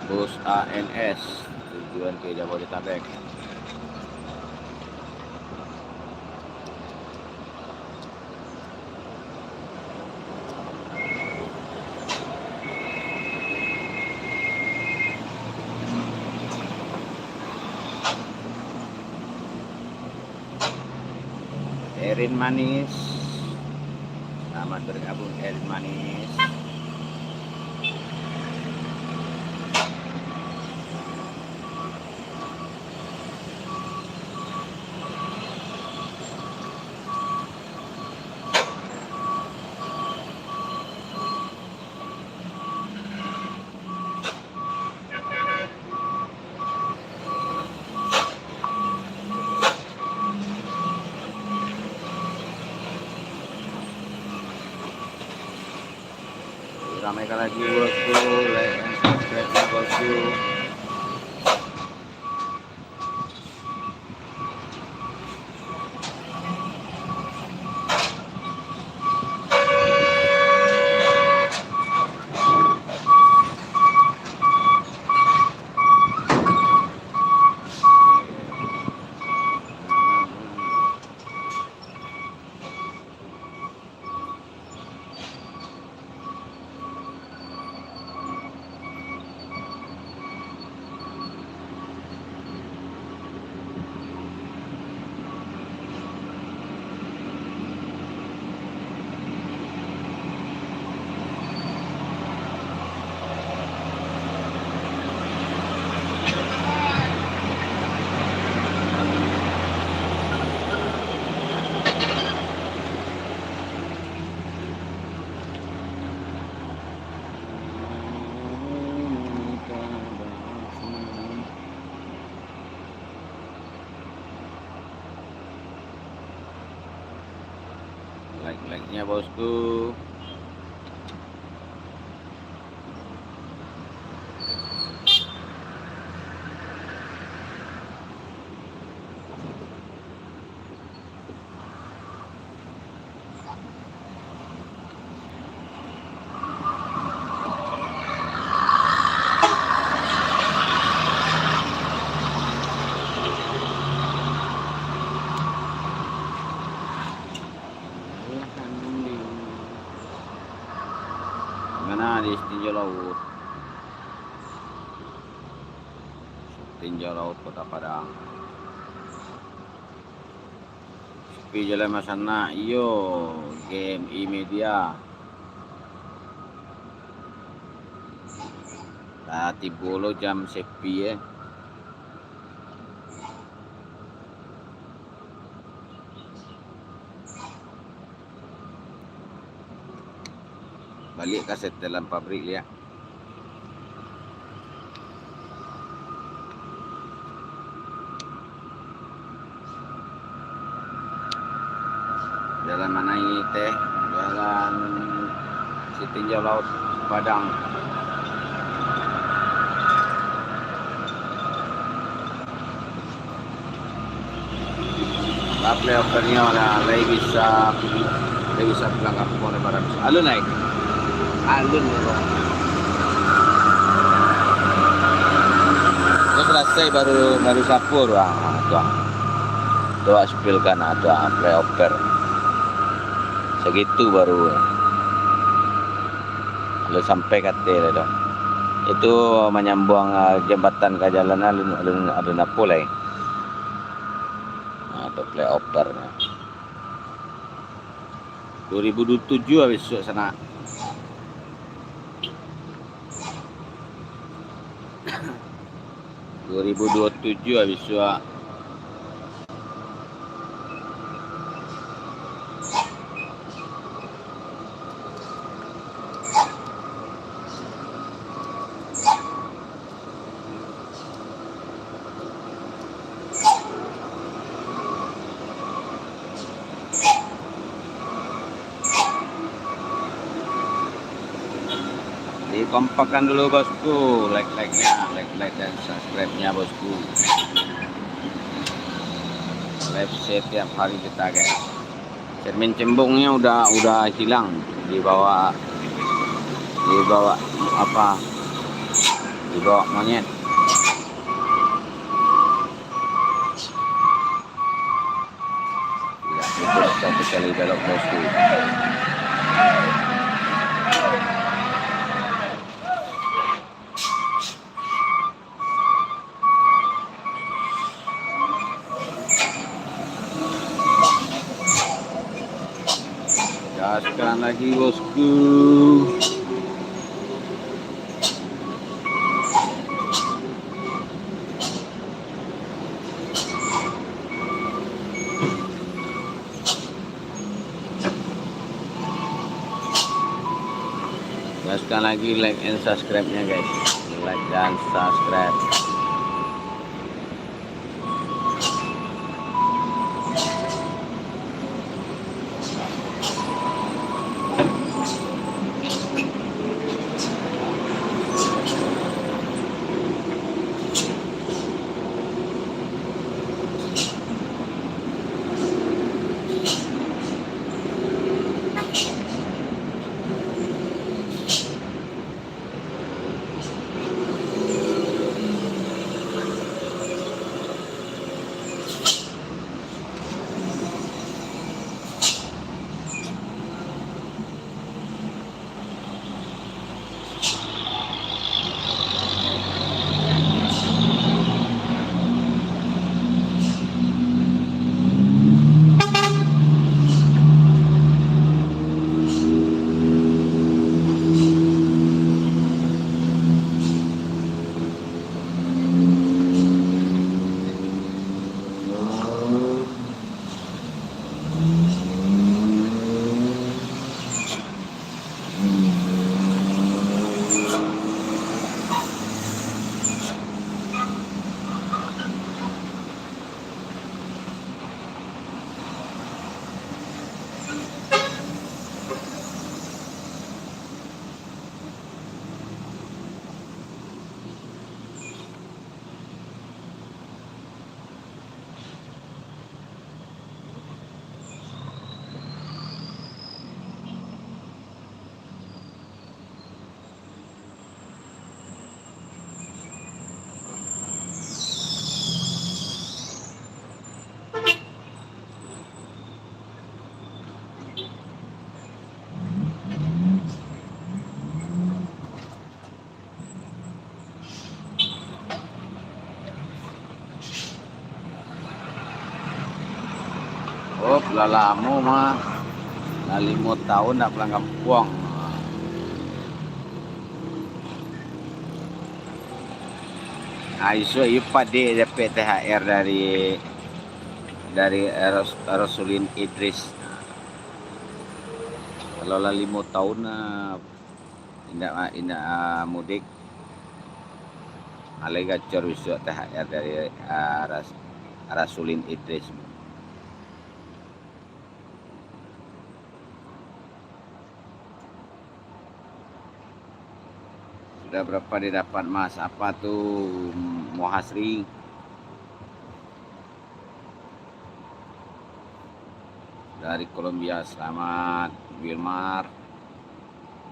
Bus ANS tujuan ke Jabodetabek. Erin Manis, selamat bergabung Erin Manis. Ramaikan lagi bosku, like and subscribe ya bosku. Like-nya bosku. Gimana di tinjau laut? Tinjau laut Kota Padang. Sepi jalan masana iyo game media. Tadi bolo jam sepi ya. Balik kaset dalam pabrik ya. Jalan mana ini teh? Jalan Tinjau Laut Padang. Apply offernya lah, lagi bisa pulang kampung lebaran. Alun naik. Alun loh. Ini selesai baru sapur tuh spill kan atau apply offer. Segitu baru. Lalu sampai kate itu. Itu menyambung jembatan ke jalan alun Napolai. Atau play offernya 2027 habis sana. habis suah. Dikompakkan dulu bosku, like dan subscribe-nya bosku. Live setiap hari kita guys. Cermin cembungnya udah hilang, dibawa apa? Dibawa monyet. Tidak cukup satu kali belok bosku. Gaskan lagi bosku. Gaskan lagi, like and subscribe-nya guys. Like dan subscribe. Oh, lalamu mah, na 5 tahun nak pulang kampung. Isu ipade dapat THR dari Rasulin Idris. Kalau lah 5 tahun indah mudik, alai gacor isu THR dari Rasulin Idris. Sudah berapa dia dapat mas? Apa tuh Mohasri? Dari Kolombia, selamat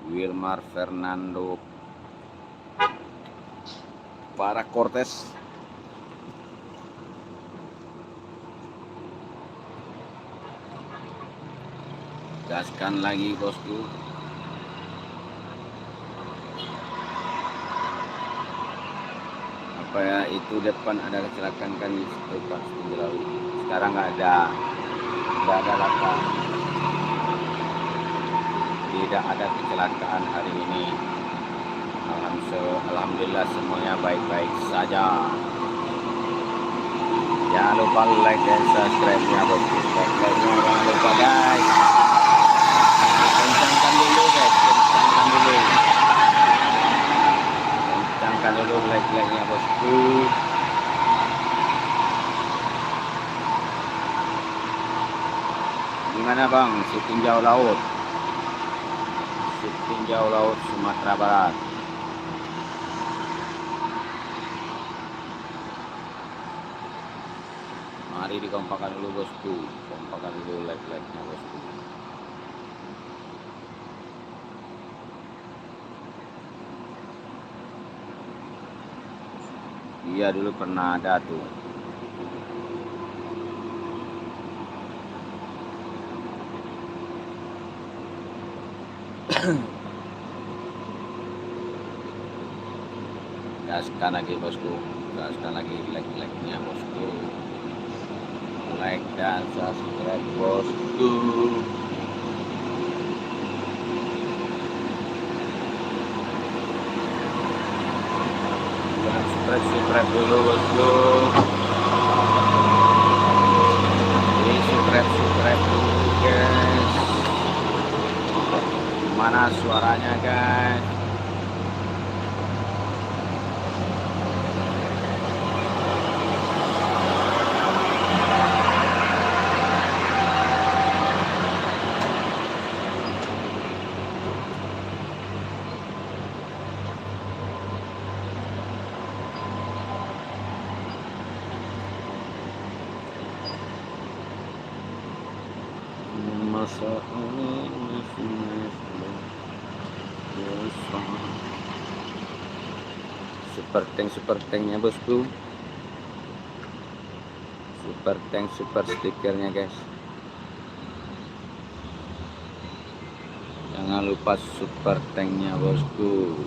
Wilmar Fernando para Cortes. Gaskan lagi bosku. Apa ya, itu depan ada kecelakaan kan di situ Pak Sejelawi. Sekarang nggak ada laka. Tidak ada kecelakaan hari ini. Alhamdulillah semuanya baik-baik saja. Jangan lupa like dan subscribe-nya bosku. Like-nya jangan lupa guys. Kencangkan dulu guys, kencangkan dulu like-nya bosku. Gimana bang, si tinjau laut Sumatera Barat. Mari dikompakan dulu bosku, kompakan dulu like-like-nya bosku. Iya dulu pernah ada tuh. Gaskan lagi bosku, gaskan lagi like-like-nya bosku. Like dan subscribe bosku. Subscribe dulu bosku. Ini subscribe dulu guys. Mana suaranya guys? Masa ini super tanknya bosku, super tank super stikernya guys, jangan lupa super tanknya bosku.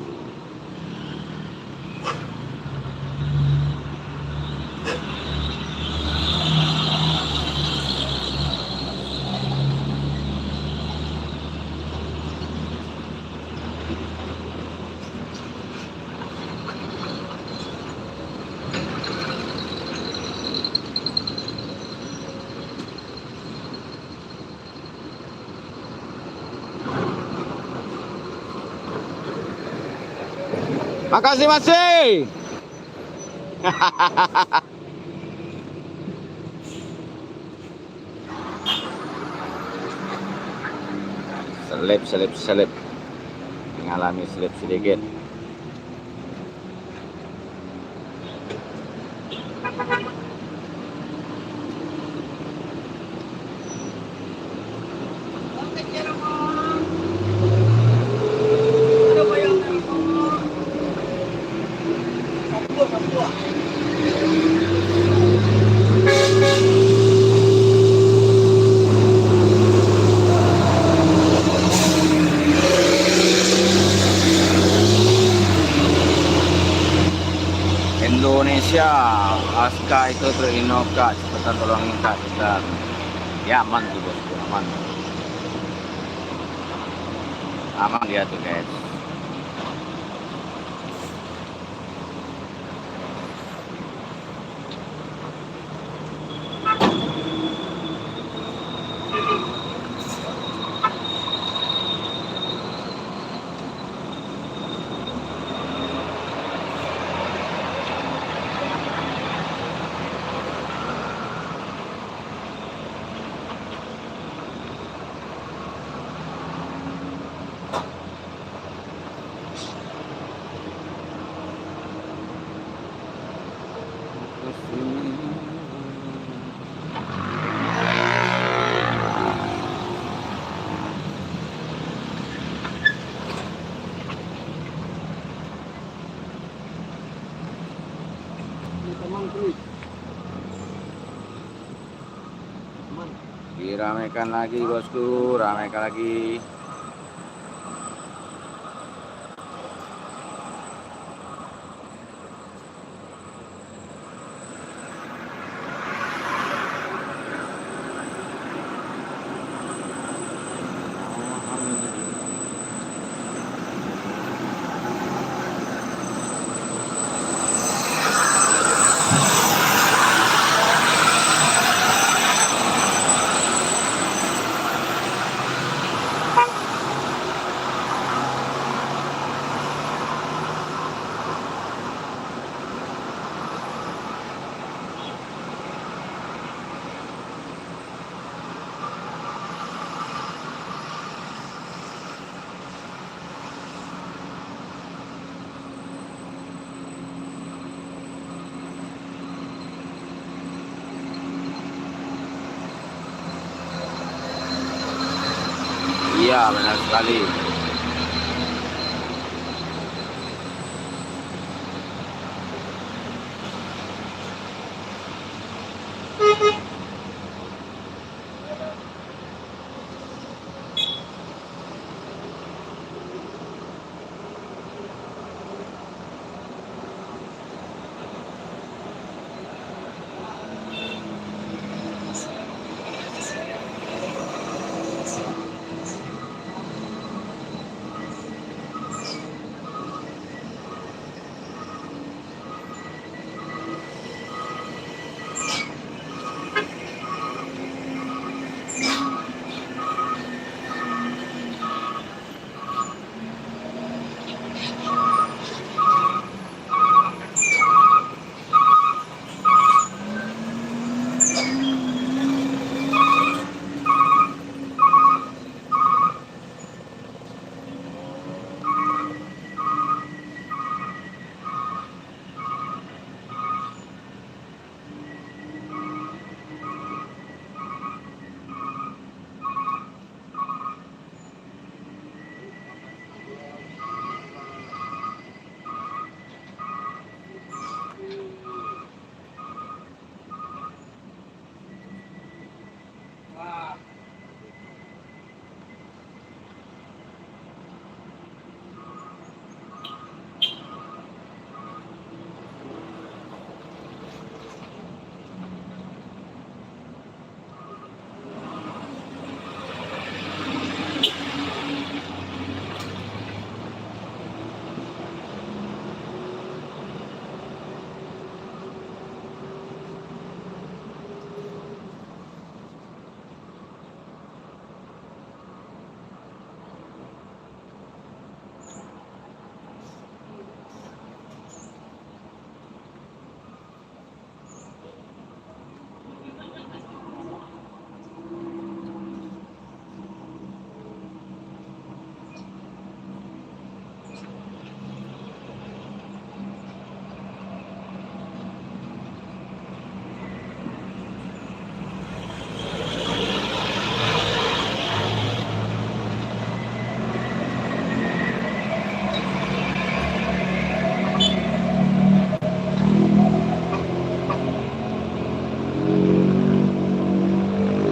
Makasih masih. selip mengalami selip sedikit. Indonesia, Aska itu Trinoka, cepetan tolongin kak, cepetan. Ya aman tuh bosku, aman dia tuh guys. Diramaikan lagi bosku, ramaikan lagi. Iya, benar sekali.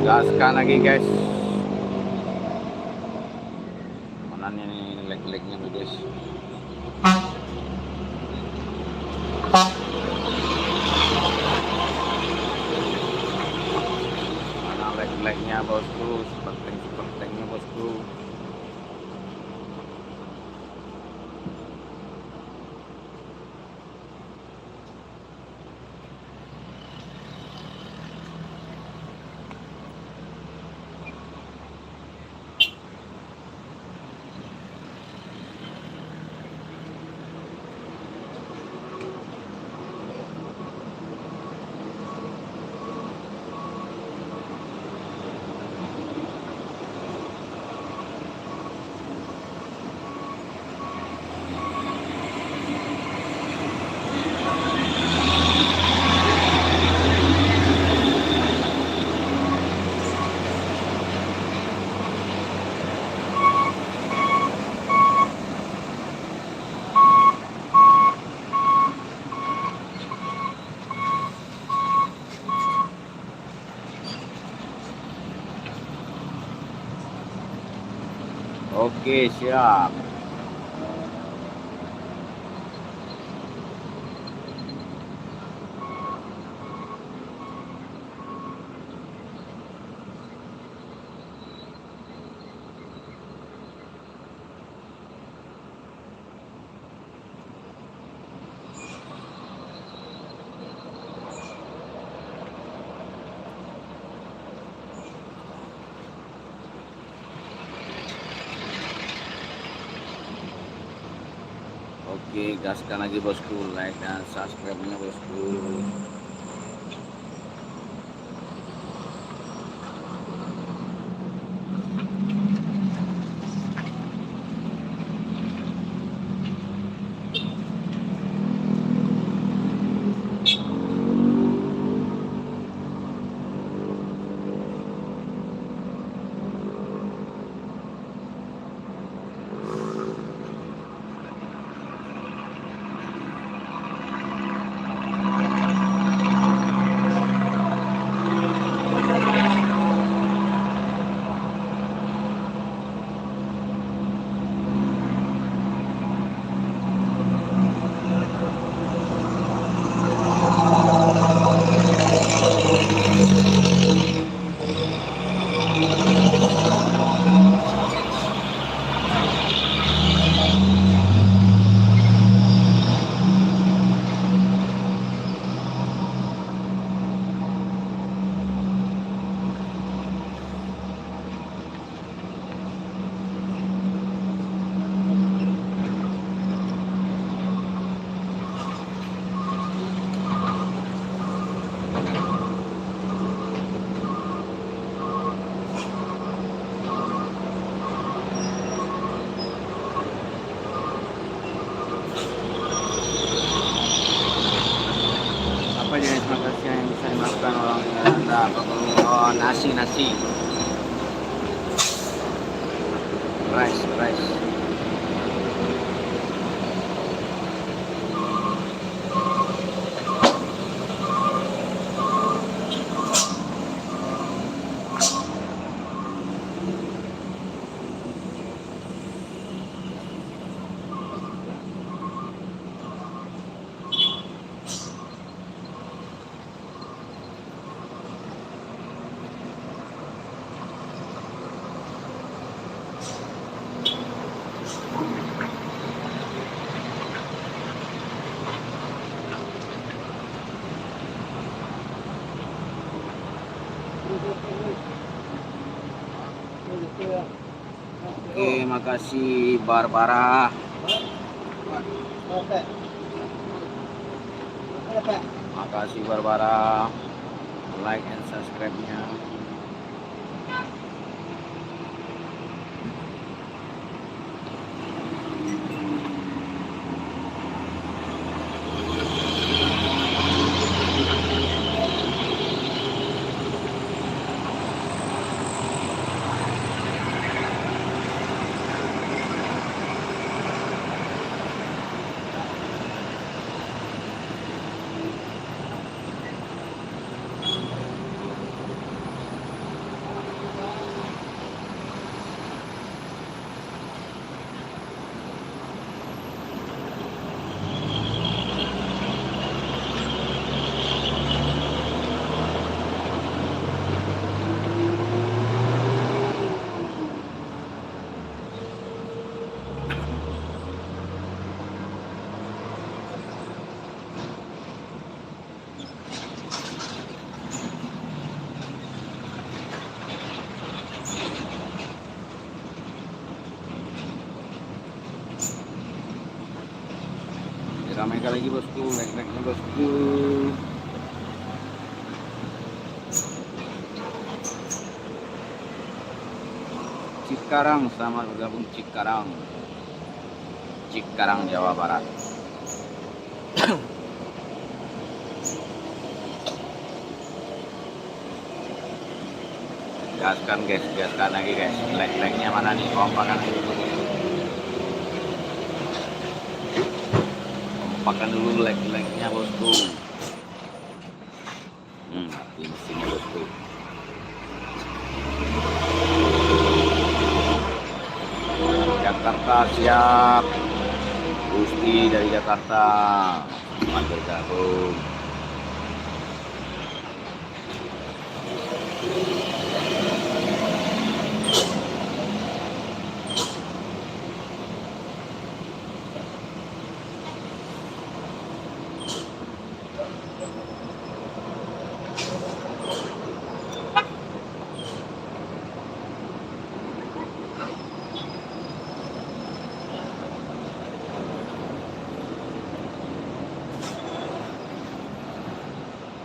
Gaskan lagi guys. Mana nih leg-legnya nih guys. Mana leg-legnya bosku, seperteng-sepertengnya bosku. Oke, siap. Oke, gaskan lagi bosku, like dan subscribe-nya bosku. nasi rice. Oke, makasih Barbara. Makasih Barbara, like and subscribe-nya. Ramaikan lagi bosku, like-nya bosku. Cikarang, selamat bergabung Cikarang, Jawa Barat. Gaskan guys, gaskan lagi guys. Like-nya mana nih? Kompakan dulu like-nya bosku. Mati mesinnya bosku. Jakarta siap. Gusti dari Jakarta, selamat bergabung.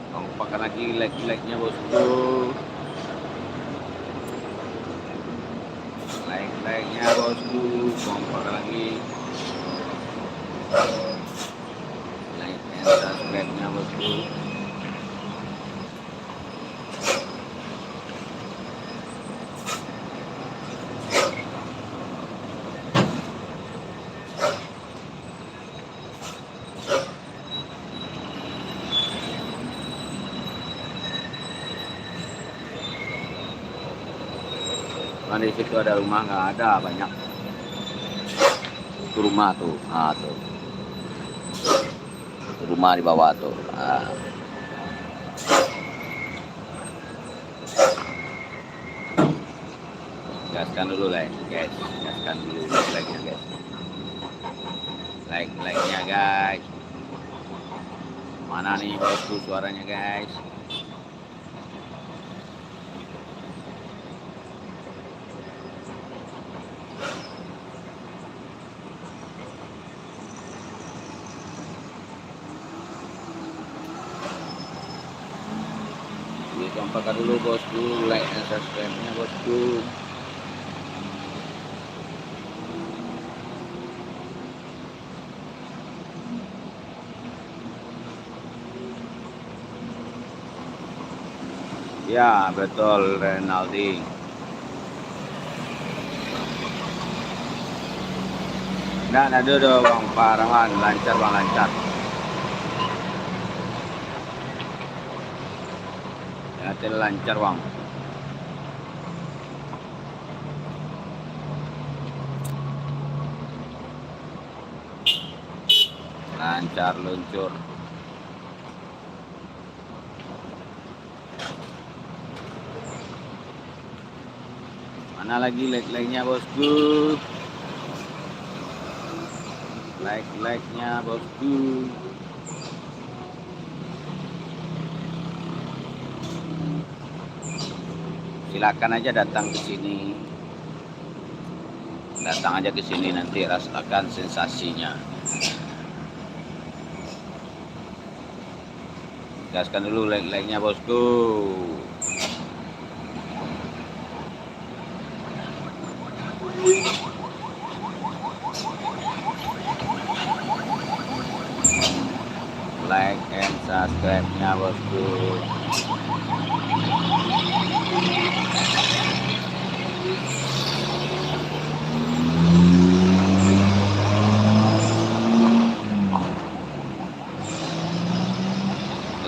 Kompakan lagi like-nya bosku. Like-nya bosku, kompakan lagi. Like and subscribe-nya bosku. Di situ ada rumah, nggak ada, banyak. Itu rumah tuh, tuh. Itu rumah di bawah tuh. Gaskan dulu guys, gaskan dulu like-nya guys. Like-nya guys. Mana nih bosku suaranya guys? Kompakan dulu bosku, like and subscribe-nya bosku. Ya, betul Renaldi. Nah, ada dong Bang Farhan, lancar Bang, lancar. Ya, lancar Bang. Lancar luncur. Mana lagi like-like-nya bosku? Like-like-nya bosku. Silakan aja datang ke sini. Datang aja ke sini, nanti rasakan sensasinya. Gaskan dulu like-like-nya bosku. Like and subscribe-nya bosku.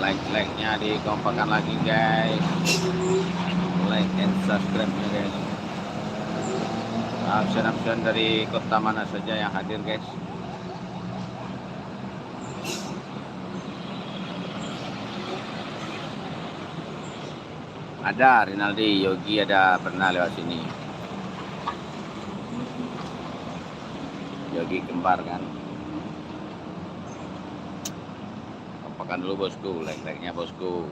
Like-like-nya dikompakan lagi guys. Like and subscribe-nya guys. Absen-absen dari kota mana saja yang hadir guys. Ada Rinaldi, Yogi ada pernah lewat sini. Yogi kembar kan. Kompakan dulu bosku, like-like-nya bosku.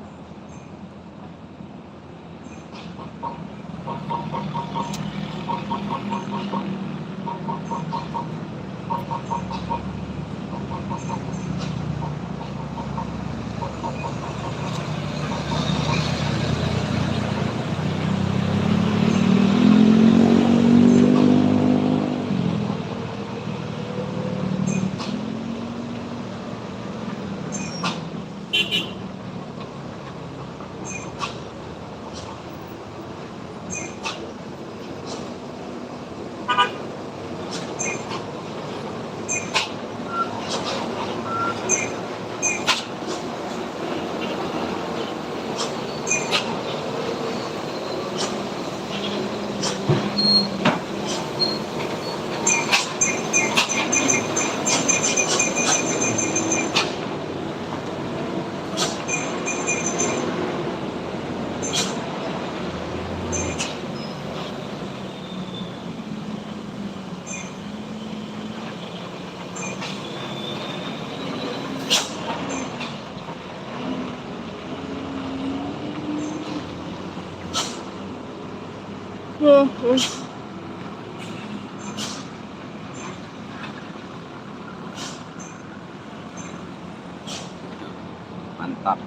Mantap.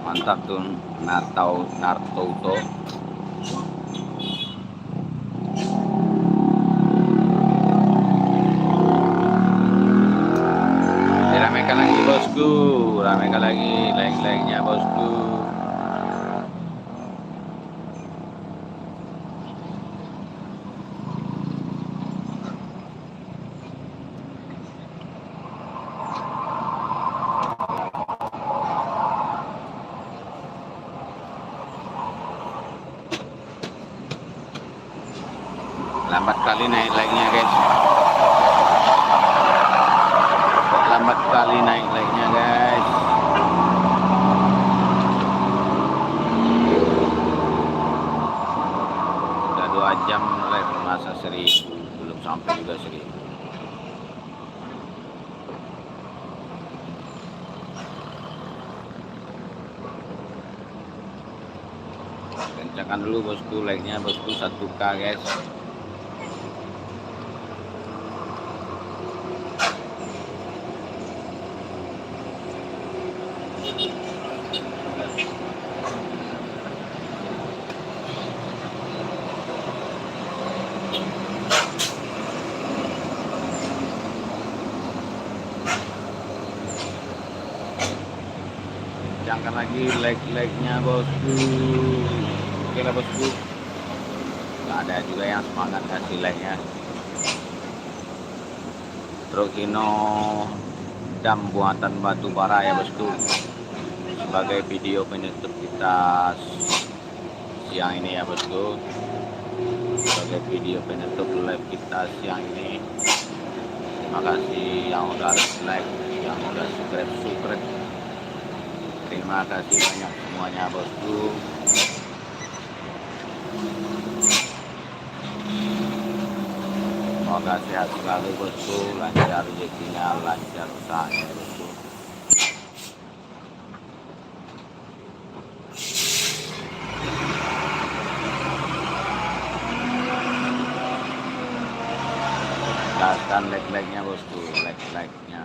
Mantap tuh Naruto. Diramaikan lagi bosku, ramaikan lagi like-like-nya bosku. Lambat kali naik like-nya guys. Lambat kali naik like-nya guys. Udah 2 jam live, masa 1000, belum sampai juga 1000. Kencangkan dulu bosku like-nya bosku, 1K guys. Kurangkan lagi like-nya bosku. Oke lah bosku. Nggak ada juga yang semangat kasih like-nya. Trokino dam buatan batu bara ya bosku. Sebagai video penutup kita siang ini ya bosku. Sebagai video penutup live kita siang ini. Terima kasih yang udah like, yang udah subscribe. Terima kasih banyak semuanya bosku. Semoga sehat selalu bosku, lancar rezekinya, lancar usahanya bosku. Gaskan like-nya bosku, like-nya.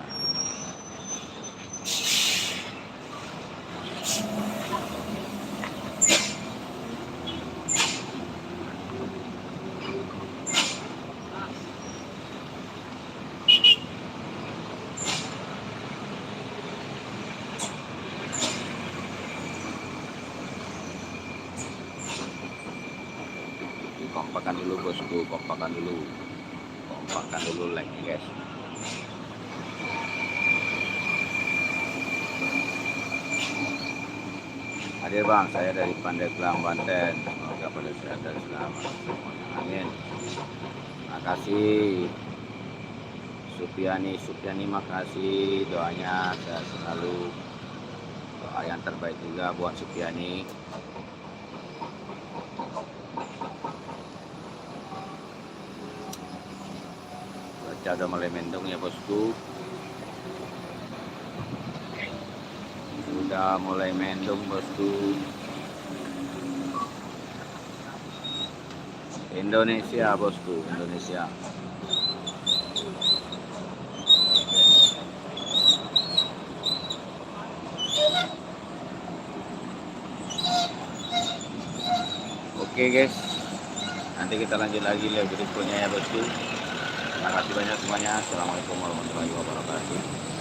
Kompakan dulu bosku, kompakan dulu like guys. Hadir bang, saya dari Pandeglang, Banten. Semoga pada sehat dan selamat semuanya. Amin. Makasih Supiani, makasih doanya, sehat selalu. Doa yang terbaik juga buat Supiani. Cuaca udah mulai mendung ya bosku. Sudah mulai mendung bosku. Indonesia bosku, Indonesia. Oke guys, nanti kita lanjut lagi live berikutnya ya bosku. Terima kasih banyak semuanya. Assalamualaikum warahmatullahi wabarakatuh.